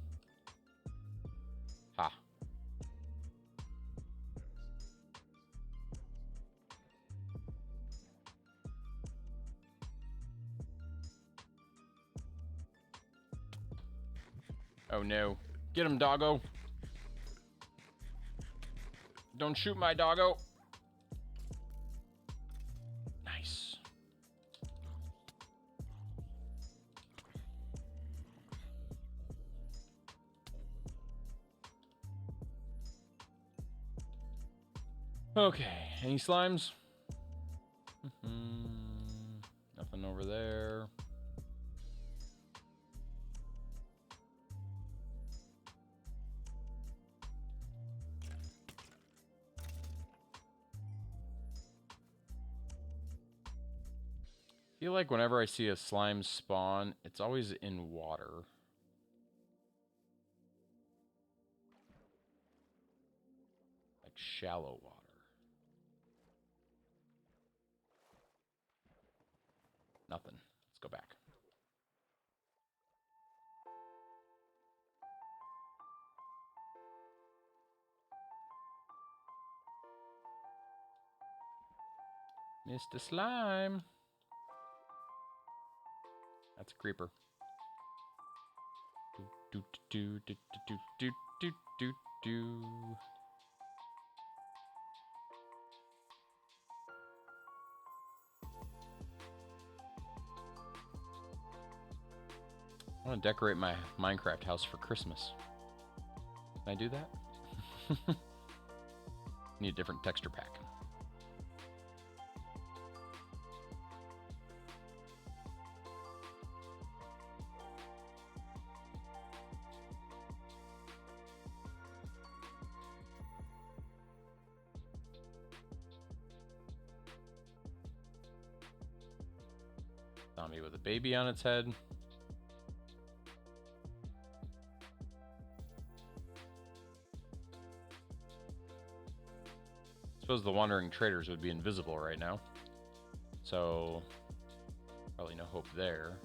Ha. Oh no. Get him, doggo. Don't shoot my doggo. Nice. Okay, any slimes? Nothing over there. I feel like whenever I see a slime spawn, it's always in water. Like shallow water. Nothing. Let's go back. Mr. Slime. That's a creeper. Do do do do do do do do. I want to decorate my Minecraft house for Christmas. Can I do that? Need a different texture pack. Zombie with a baby on its head. Suppose the wandering traders would be invisible right now. So, probably no hope there.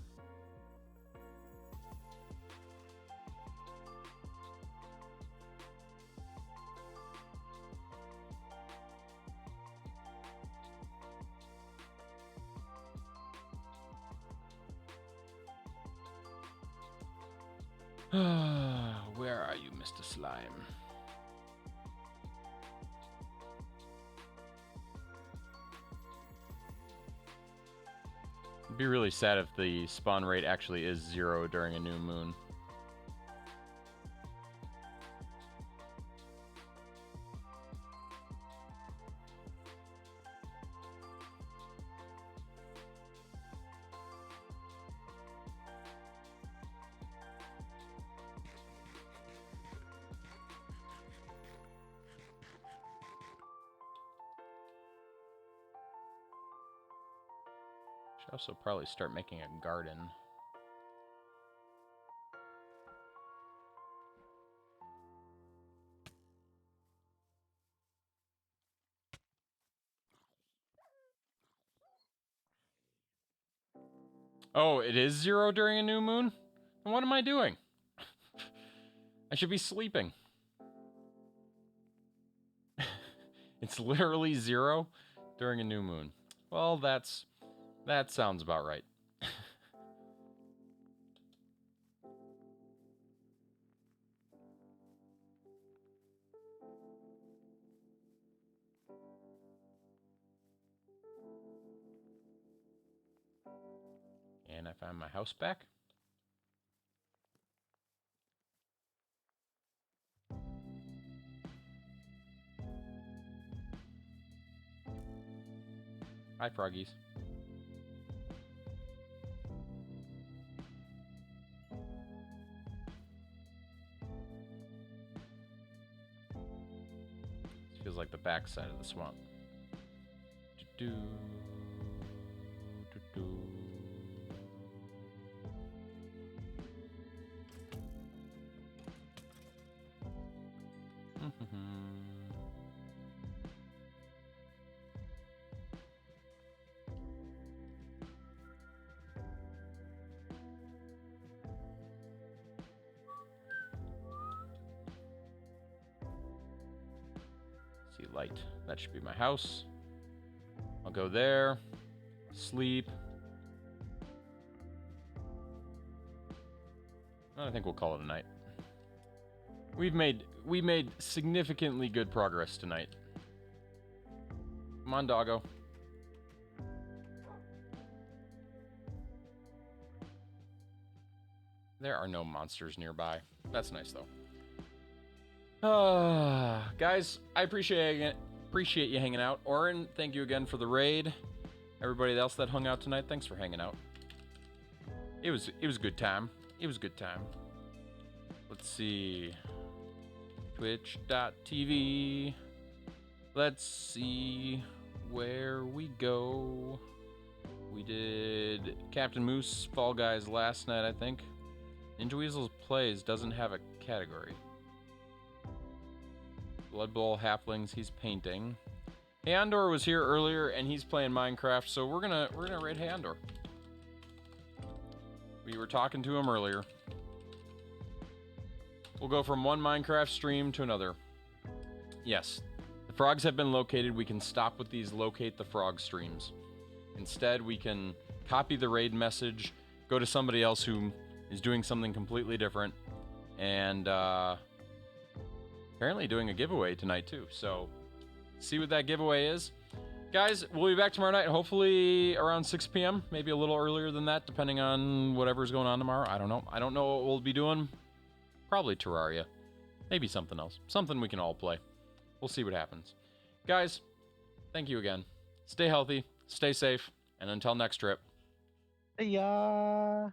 Where are you, Mr. Slime? It'd be really sad if the spawn rate actually is 0 during a new moon. Should also probably start making a garden. Oh, it is 0 during a new moon? Then what am I doing? I should be sleeping. It's literally 0 during a new moon. Well, that sounds about right. And I found my house back. Hi, froggies. This feels like the backside of the swamp. Do-do, do-do. See light. That should be my house. I'll go there. Sleep. I think we'll call it a night. We made significantly good progress tonight. Come on, doggo. There are no monsters nearby. That's nice though. Guys, I appreciate you hanging out. Oren, thank you again for the raid. Everybody else that hung out tonight, thanks for hanging out. It was a good time. It was a good time. Let's see. Twitch.tv. Let's see where we go. We did Captain Moose Fall Guys last night, I think. Ninja Weasel's Plays doesn't have a category. Blood Bowl Halflings, he's painting. Andor was here earlier and he's playing Minecraft, so we're gonna raid Andor. We were talking to him earlier. We'll go from one Minecraft stream to another. Yes, the frogs have been located. We can stop with these locate the frog streams. Instead, we can copy the raid message, go to somebody else who is doing something completely different, and apparently doing a giveaway tonight too. So see what that giveaway is. Guys, we'll be back tomorrow night, hopefully around 6 p.m., maybe a little earlier than that, depending on whatever's going on tomorrow. I don't know. I don't know what we'll be doing. Probably Terraria. Maybe something else. Something we can all play. We'll see what happens. Guys, thank you again. Stay healthy, stay safe, and until next trip. See ya.